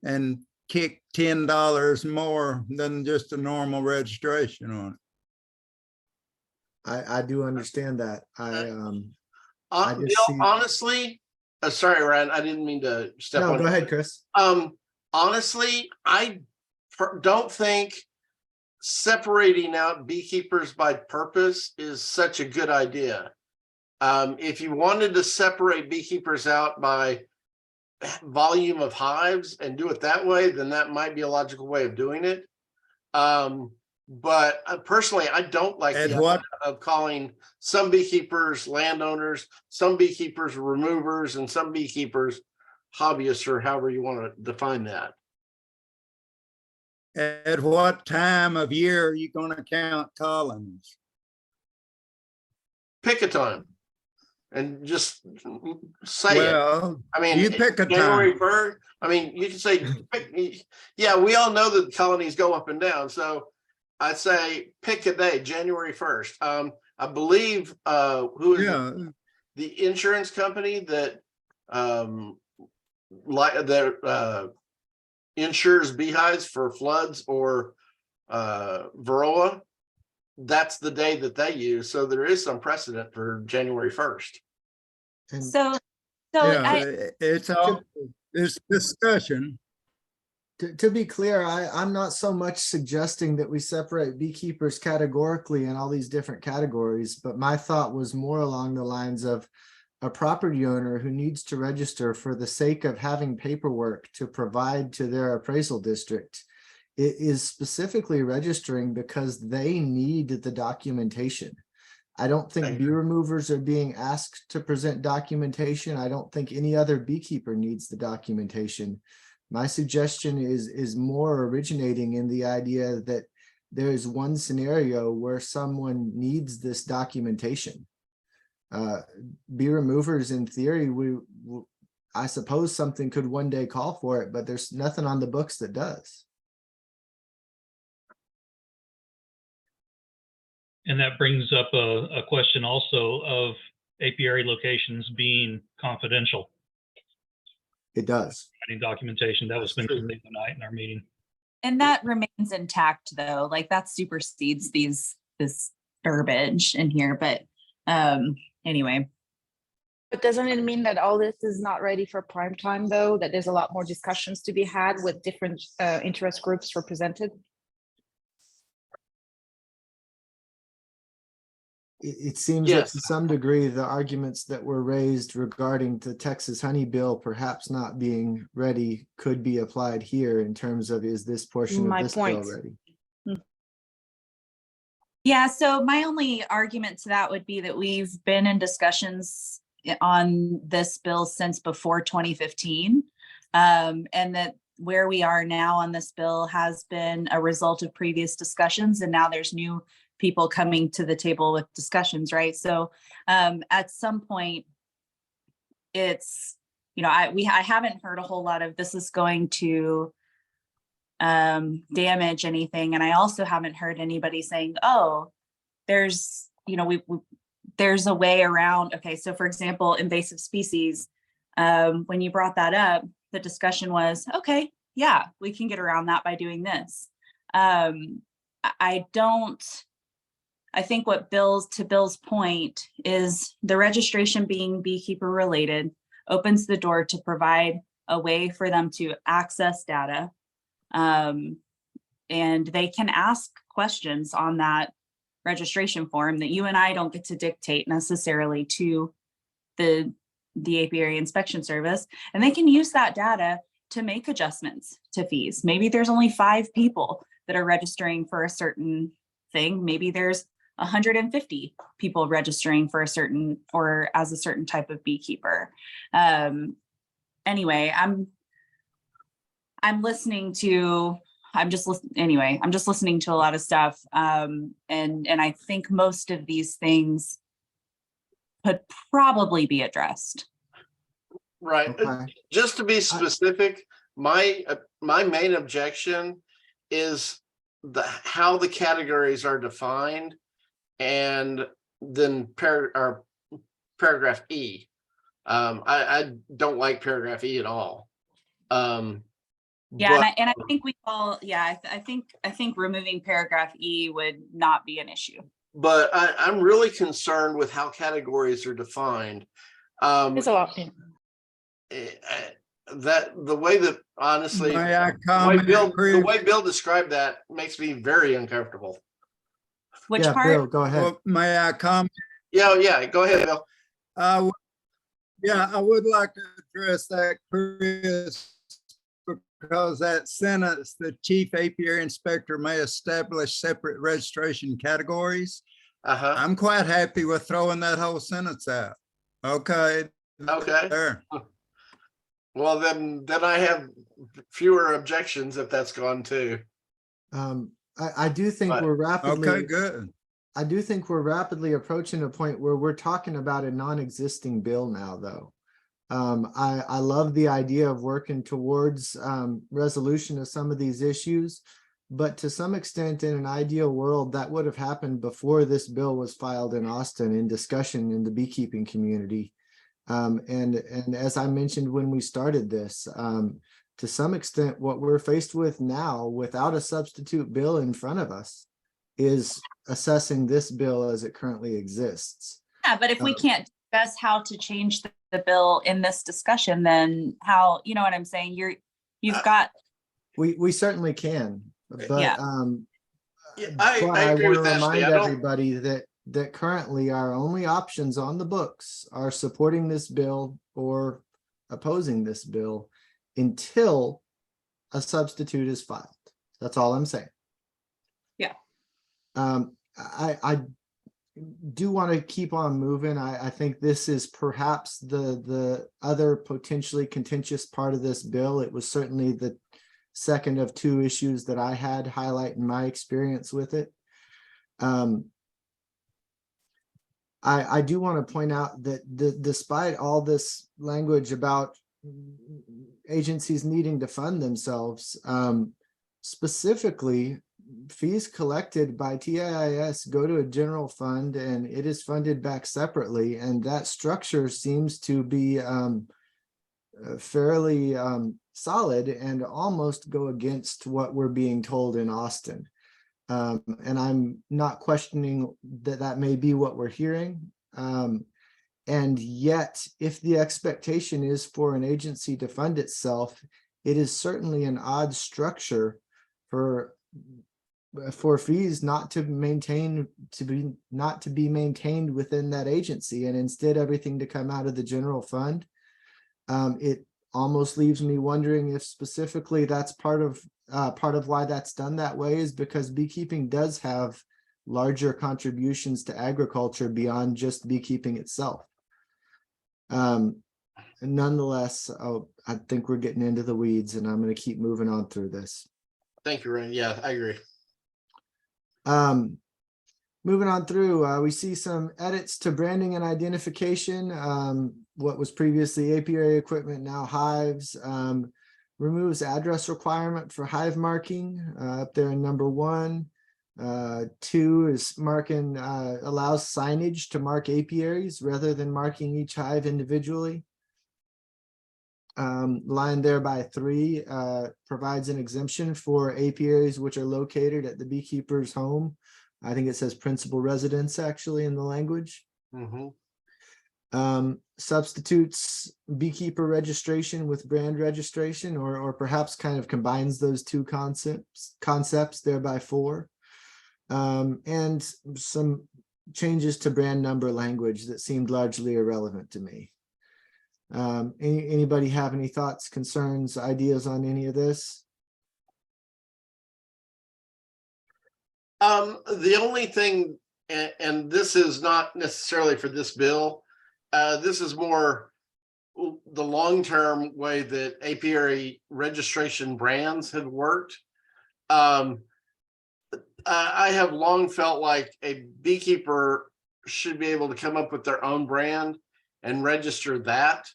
and kick $10 more than just a normal registration on it. I do understand that. Bill, honestly, sorry, Ryan, I didn't mean to step on. No, go ahead, Chris. Honestly, I don't think separating out beekeepers by purpose is such a good idea. If you wanted to separate beekeepers out by volume of hives and do it that way, then that might be a logical way of doing it. But personally, I don't like the idea of calling some beekeepers landowners, some beekeepers removers, and some beekeepers hobbyists, or however you want to define that. At what time of year are you going to count colonies? Pick a time and just say Well, it. I mean, you pick a January time. 1st. I mean, you can say, yeah, we all know that colonies go up and down. So I'd say pick a day, January 1st. I believe who is the insurance company that insures beehives for floods or varroa. That's the day that they use. So there is some precedent for January 1st. It's discussion. To be clear, I'm not so much suggesting that we separate beekeepers categorically in all these different categories, but my thought was more along the lines of a property owner who needs to register for the sake of having paperwork to provide to their appraisal district. It is specifically registering because they need the documentation. I don't think bee removers are being asked to present documentation. I don't think any other beekeeper needs the documentation. My suggestion is more originating in the idea that there is one scenario where someone needs this documentation. Bee removers, in theory, I suppose something could one day call for it, but there's nothing on the books that does. And that brings up a question also of apiary locations being confidential. It does. Any documentation that was mentioned the other night in our meeting. And that remains intact though, like that supersedes this verbiage in here, but anyway. But doesn't it mean that all this is not ready for prime time though, that there's a lot more discussions to be had with different interest groups represented? It seems that to some degree, the arguments that were raised regarding the Texas honey bill perhaps not being ready could be applied here in terms of, is this portion of this bill ready? Yeah, so my only argument to that would be that we've been in discussions on this bill since before 2015. And that where we are now on this bill has been a result of previous discussions, and now there's new people coming to the table with discussions, right? So at some point, it's, you know, I haven't heard a whole lot of this is going to damage anything. And I also haven't heard anybody saying, oh, there's, you know, there's a way around. Okay, so for example, invasive species, when you brought that up, the discussion was, okay, yeah, we can get around that by doing this. I think what to Bill's point is the registration being beekeeper related opens the door to provide a way for them to access data. And they can ask questions on that registration form that you and I don't get to dictate necessarily to the Apiary Inspection Service. And they can use that data to make adjustments to fees. Maybe there's only 5 people that are registering for a certain thing. Maybe there's 150 people registering for a certain or as a certain type of beekeeper. Anyway, I'm listening to, I'm just listening to a lot of stuff. And I think most of these things could probably be addressed. Right. Okay. Just to be specific, my main objection is how the categories are defined, and then paragraph E. I don't like paragraph E at all. Yeah, and I think we all, yeah, I think removing paragraph E would not be an issue. But I'm really concerned with how categories are defined. It's a lot. that the way that honestly, May I the way comment, Bill, the Chris? way Bill described that makes me very uncomfortable. Which Yeah, part? Bill, go ahead. Well, may I comment? Yeah, go ahead, Bill. Yeah, I would like to address that, Chris, because that sentence, the chief apiary inspector may establish separate registration categories. I'm quite happy with throwing that whole sentence out. Okay. Okay. There. Well, then I have fewer objections if that's gone too. I do think we're rapidly. Okay, good. I do think we're rapidly approaching a point where we're talking about a non-existing bill now, though. I love the idea of working towards resolution of some of these issues, but to some extent, in an ideal world, that would have happened before this bill was filed in Austin in discussion in the beekeeping community. And as I mentioned when we started this, to some extent, what we're faced with now without a substitute bill in front of us is assessing this bill as it currently exists. Yeah, but if we can't discuss how to change the bill in this discussion, then how, you know what I'm saying? You've got. We certainly can, but Yeah. I agree want with to Ashley. remind I don't. everybody that currently our only options on the books are supporting this bill or opposing this bill until a substitute is filed. That's all I'm saying. Yeah. I do want to keep on moving. I think this is perhaps the other potentially contentious part of this bill. It was certainly the second of two issues that I had highlighting my experience with it. I do want to point out that despite all this language about agencies needing to fund themselves, specifically fees collected by TIIS go to a general fund and it is funded back separately. And that structure seems to be fairly solid and almost go against what we're being told in Austin. And I'm not questioning that may be what we're hearing. And yet, if the expectation is for an agency to fund itself, it is certainly an odd structure for fees not to be maintained within that agency, and instead everything to come out of the general fund. It almost leaves me wondering if specifically that's part of why that's done that way is because beekeeping does have larger contributions to agriculture beyond just beekeeping itself. Nonetheless, I think we're getting into the weeds, and I'm going to keep moving on through this. Thank you, Ryan. Yeah, I agree. Moving on through, we see some edits to branding and identification. What was previously apiary equipment, now hives. Removes address requirement for hive marking up there in number 1. 2 is marking, allows signage to mark apiaries rather than marking each hive individually. Line there by 3 provides an exemption for apiaries which are located at the beekeeper's home. I think it says principal residence actually in the language. Substitutes beekeeper registration with brand registration, or perhaps kind of combines those two concepts there by 4. And some changes to brand number language that seemed largely irrelevant to me. Anybody have any thoughts, concerns, ideas on any of this? The only thing, and this is not necessarily for this bill, this is more the long-term way that apiary registration brands have worked. I have long felt like a beekeeper should be able to come up with their own brand and register that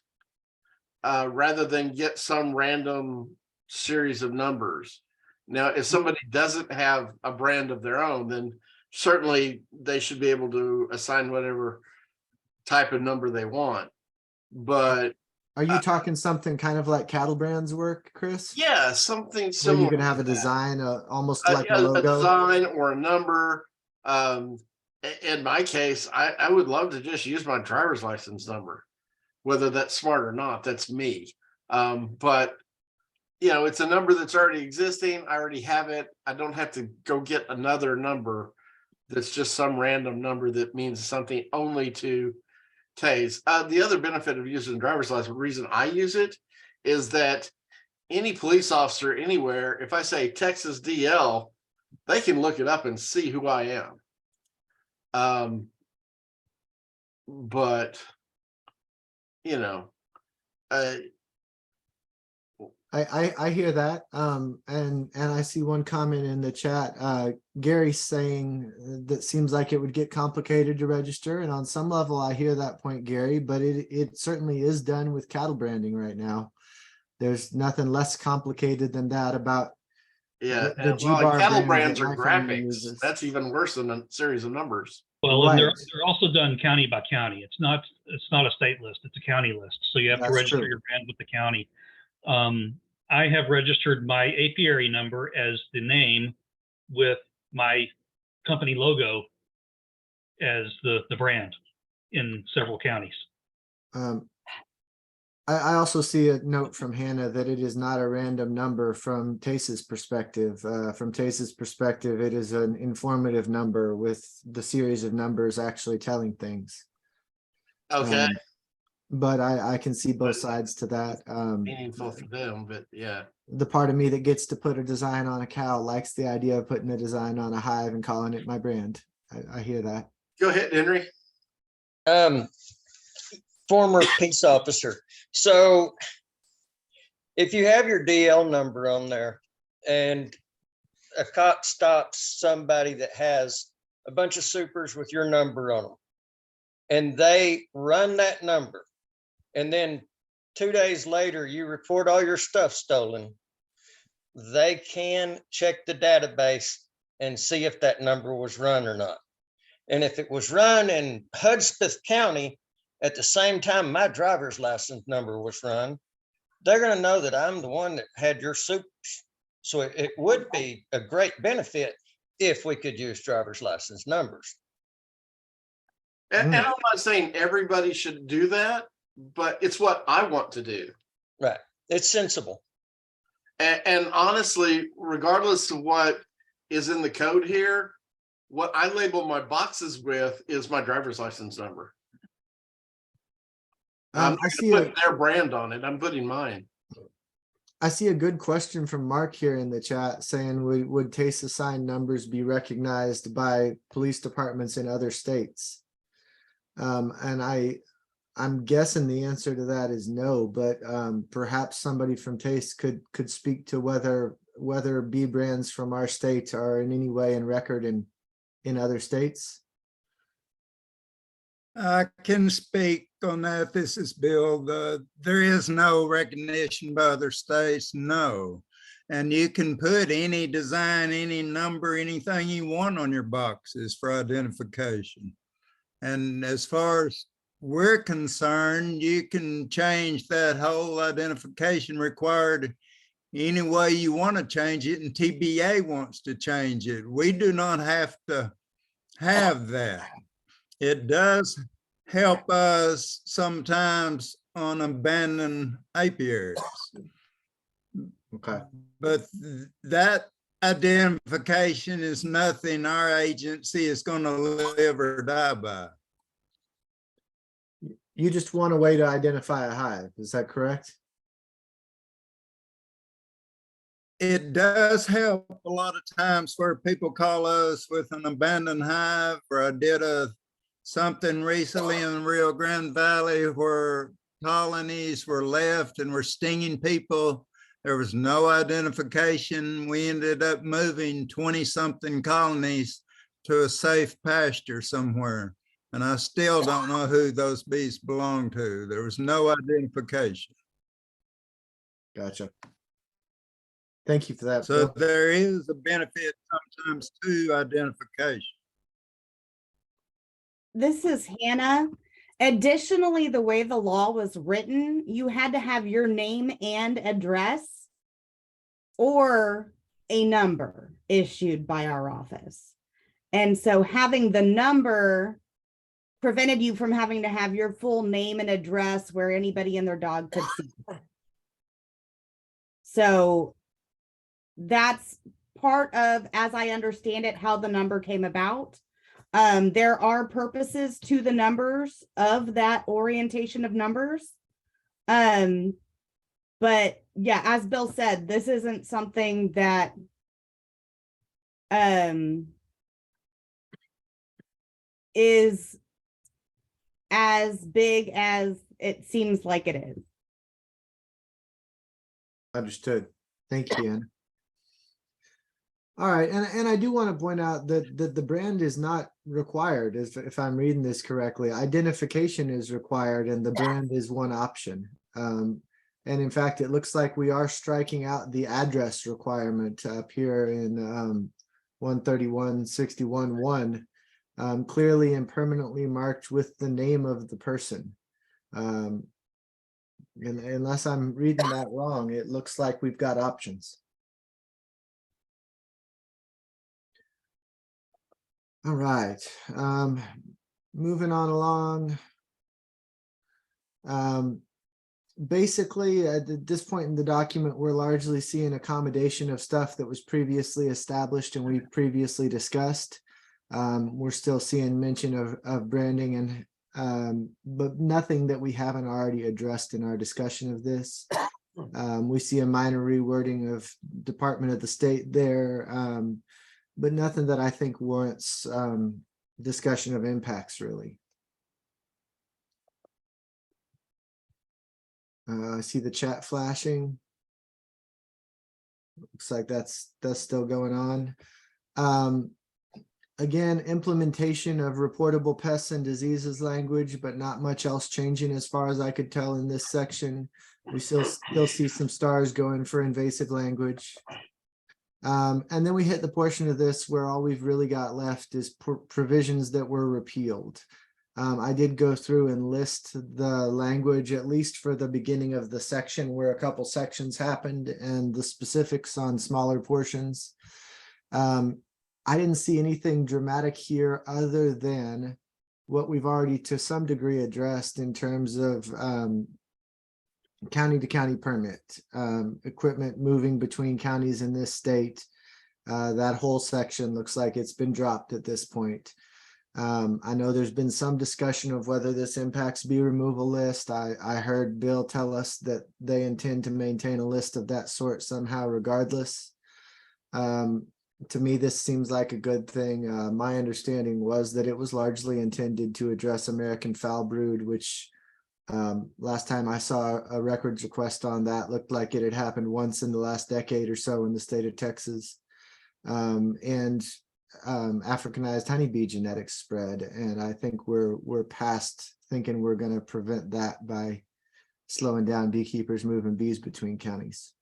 rather than get some random series of numbers. Now, if somebody doesn't have a brand of their own, then certainly they should be able to assign whatever type of number they want. But are you talking something kind of like cattle brands work, Chris? Yeah, something Where similar. you can have a design, almost like a logo. A design or a number. In my case, I would love to just use my driver's license number, whether that's smart or not. That's me. But you know, it's a number that's already existing. I already have it. I don't have to go get another number that's just some random number that means something only to Tays. The other benefit of using driver's license, the reason I use it, is that any police officer anywhere, if I say Texas DL, they can look it up and see who I am. But you know, I hear that. And I see one comment in the chat. Gary's saying that seems like it would get complicated to register. And on some level, I hear that point, Gary, but it certainly is done with cattle branding right now. There's nothing less complicated than that about yeah, the and, G well, bar cattle brand brands that are my family graphics. uses. That's even worse than a series of numbers. Well, and Right. they're also done county by county. It's not a state list, it's a county list. So you have to That's register true. your brand with the county. I have registered my apiary number as the name with my company logo as the brand in several counties. I also see a note from Hannah that it is not a random number from Tace's perspective. From Tace's perspective, it is an informative number with the series of numbers actually telling things. Okay. But I can see both sides to that. Meaningful for them, but yeah. The part of me that gets to put a design on a cow likes the idea of putting a design on a hive and calling it my brand. I hear that. Go ahead, Henry. Former peace officer. So if you have your DL number on there and a cop stops somebody that has a bunch of supers with your number on them and they run that number, and then 2 days later you report all your stuff stolen, they can check the database and see if that number was run or not. And if it was run in Hudspeth County at the same time my driver's license number was run, they're going to know that I'm the one that had your supers. So it would be a great benefit if we could use driver's license numbers. And I'm not saying everybody should do that, but it's what I want to do. Right. It's sensible. And honestly, regardless of what is in the code here, what I label my boxes with is my driver's license number. I'm I see putting their brand on it. I'm putting mine. I see a good question from Mark here in the chat saying, would Tace assigned numbers be recognized by police departments in other states? And I'm guessing the answer to that is no, but perhaps somebody from Tace could speak to whether bee brands from our state are in any way in record in other states. I can speak on that. This is Bill. There is no recognition by other states, no. And you can put any design, any number, anything you want on your boxes for identification. And as far as we're concerned, you can change that whole identification required any way you want to change it, and TBA wants to change it. We do not have to have that. It does help us sometimes on abandoned apiaries. Okay. But that identification is nothing our agency is going to live or die by. You just want a way to identify a hive, is that correct? It does help a lot of times where people call us with an abandoned hive, or I did something recently in the Rio Grande Valley where colonies were left and were stinging people. There was no identification. We ended up moving 20-something colonies to a safe pasture somewhere. And I still don't know who those bees belong to. There was no identification. Gotcha. Thank you for that. So Bill. there is a benefit sometimes to identification. This is Hannah. Additionally, the way the law was written, you had to have your name and address or a number issued by our office. And so having the number prevented you from having to have your full name and address where anybody and their dog could see. So that's part of, as I understand it, how the number came about. There are purposes to the numbers of that orientation of numbers. But yeah, as Bill said, this isn't something that is as big as it seems like it is. Understood. Thank you, Ann. All right, and I do want to point out that the brand is not required, if I'm reading this correctly. Identification is required and the brand is one option. And in fact, it looks like we are striking out the address requirement up here in 131.61.1, clearly and permanently marked with the name of the person. And unless I'm reading that wrong, it looks like we've got options. All right, moving on along. Basically, at this point in the document, we're largely seeing accommodation of stuff that was previously established and we previously discussed. We're still seeing mention of branding and but nothing that we haven't already addressed in our discussion of this. We see a minor rewording of Department of the State there, but nothing that I think warrants discussion of impacts really. I see the chat flashing. Looks like that's still going on. Again, implementation of reportable pests and diseases language, but not much else changing as far as I could tell in this section. We still see some stars going for invasive language. And then we hit the portion of this where all we've really got left is provisions that were repealed. I did go through and list the language, at least for the beginning of the section where a couple sections happened and the specifics on smaller portions. I didn't see anything dramatic here other than what we've already to some degree addressed in terms of county to county permit, equipment moving between counties in this state. That whole section looks like it's been dropped at this point. I know there's been some discussion of whether this impacts bee removal list. I heard Bill tell us that they intend to maintain a list of that sort somehow regardless. To me, this seems like a good thing. My understanding was that it was largely intended to address American foul brood, which last time I saw a records request on that looked like it had happened once in the last decade or so in the state of Texas. And Africanized honeybee genetics spread, and I think we're past thinking we're going to prevent that by slowing down beekeepers moving bees between counties.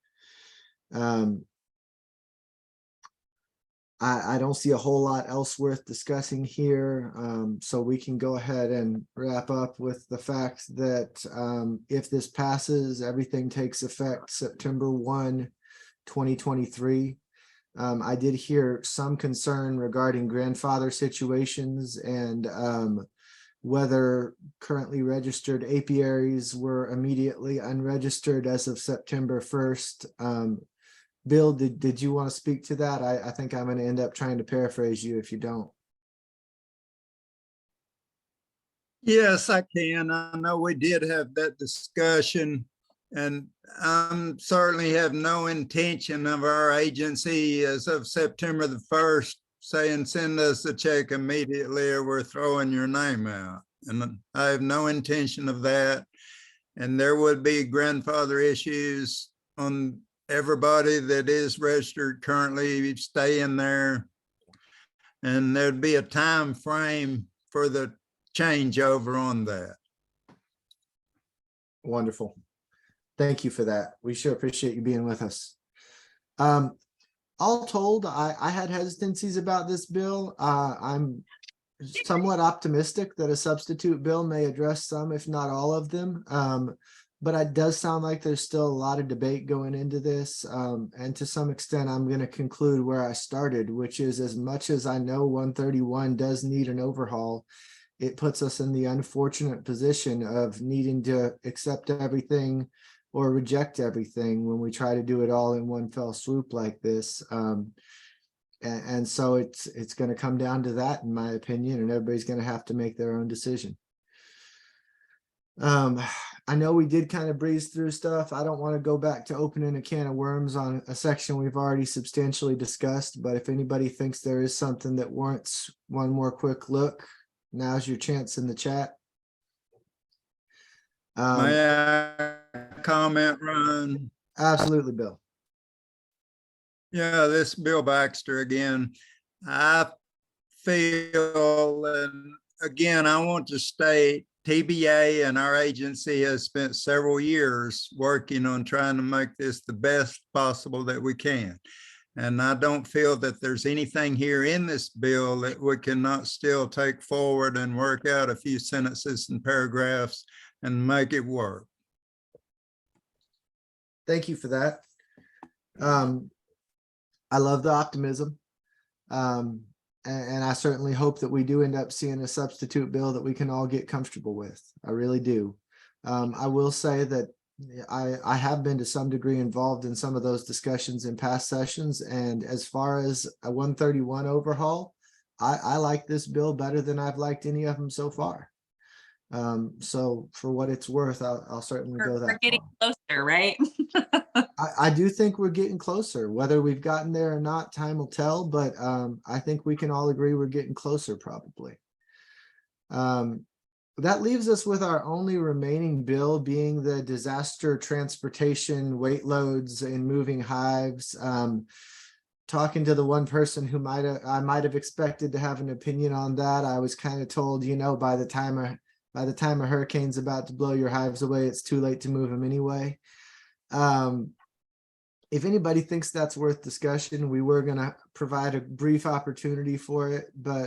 I don't see a whole lot else worth discussing here, so we can go ahead and wrap up with the fact that if this passes, everything takes effect September 1, 2023. I did hear some concern regarding grandfather situations and whether currently registered apiaries were immediately unregistered as of September 1st. Bill, did you want to speak to that? I think I'm going to end up trying to paraphrase you if you don't. Yes, I can. I know we did have that discussion. And I certainly have no intention of our agency as of September the 1st saying, send us a check immediately or we're throwing your name out. And I have no intention of that. And there would be grandfather issues on everybody that is registered currently staying there. And there'd be a time frame for the changeover on that. Wonderful. Thank you for that. We sure appreciate you being with us. All told, I had hesitancies about this bill. I'm somewhat optimistic that a substitute bill may address some, if not all of them. But it does sound like there's still a lot of debate going into this. And to some extent, I'm going to conclude where I started, which is as much as I know 131 does need an overhaul, it puts us in the unfortunate position of needing to accept everything or reject everything when we try to do it all in one fell swoop like this. And so it's going to come down to that, in my opinion, and everybody's going to have to make their own decision. I know we did kind of breeze through stuff. I don't want to go back to opening a can of worms on a section we've already substantially discussed, but if anybody thinks there is something that warrants one more quick look, now's your chance in the chat. May I comment, Ron? Absolutely, Bill. Yeah, this is Bill Baxter again. I feel, and again, I want to state, TBA and our agency has spent several years working on trying to make this the best possible that we can. And I don't feel that there's anything here in this bill that we cannot still take forward and work out a few sentences and paragraphs and make it work. Thank you for that. I love the optimism. And I certainly hope that we do end up seeing a substitute bill that we can all get comfortable with. I really do. I will say that I have been to some degree involved in some of those discussions in past sessions. And as far as a 131 overhaul, I like this bill better than I've liked any of them so far. So for what it's worth, I'll certainly go that We're getting far. closer, right? I do think we're getting closer. Whether we've gotten there or not, time will tell, but I think we can all agree we're getting closer probably. That leaves us with our only remaining bill being the disaster transportation weight loads and moving hives. Talking to the one person who I might have expected to have an opinion on that, I was kind of told, you know, by the time a hurricane's about to blow your hives away, it's too late to move them anyway. If anybody thinks that's worth discussion, we were going to provide a brief opportunity for it, but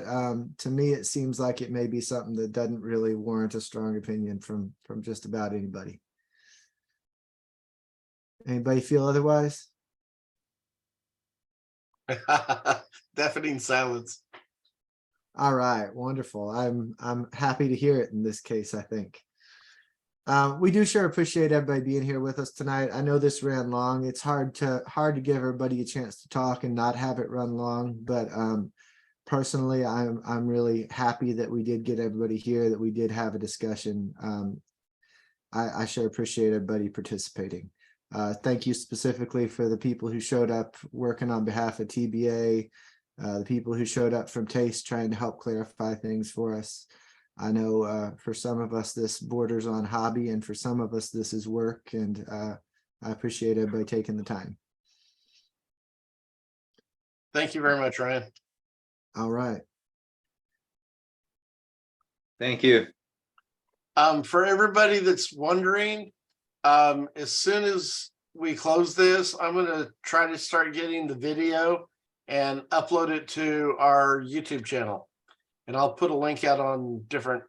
to me, it seems like it may be something that doesn't really warrant a strong opinion from just about anybody. Anybody feel otherwise? Deafening silence. All right, wonderful. I'm happy to hear it in this case, I think. We do sure appreciate everybody being here with us tonight. I know this ran long. It's hard to give everybody a chance to talk and not have it run long, but personally, I'm really happy that we did get everybody here, that we did have a discussion. I sure appreciate everybody participating. Thank you specifically for the people who showed up working on behalf of TBA, the people who showed up from TASTE trying to help clarify things for us. I know for some of us, this borders on hobby, and for some of us, this is work, and I appreciate everybody taking the time. Thank you very much, Ryan. All right. Thank you. For everybody that's wondering, as soon as we close this, I'm going to try to start getting the video and upload it to our YouTube channel. And I'll put a link out on different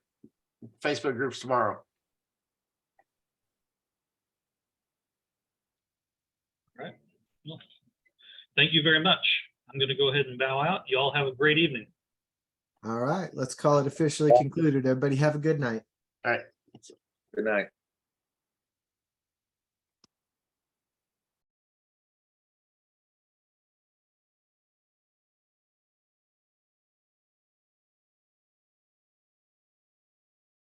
Facebook groups tomorrow. All right. Well, thank you very much. I'm going to go ahead and bow out. You all have a great evening. All right. Let's call it officially concluded. Everybody have a good night. All right. Good night.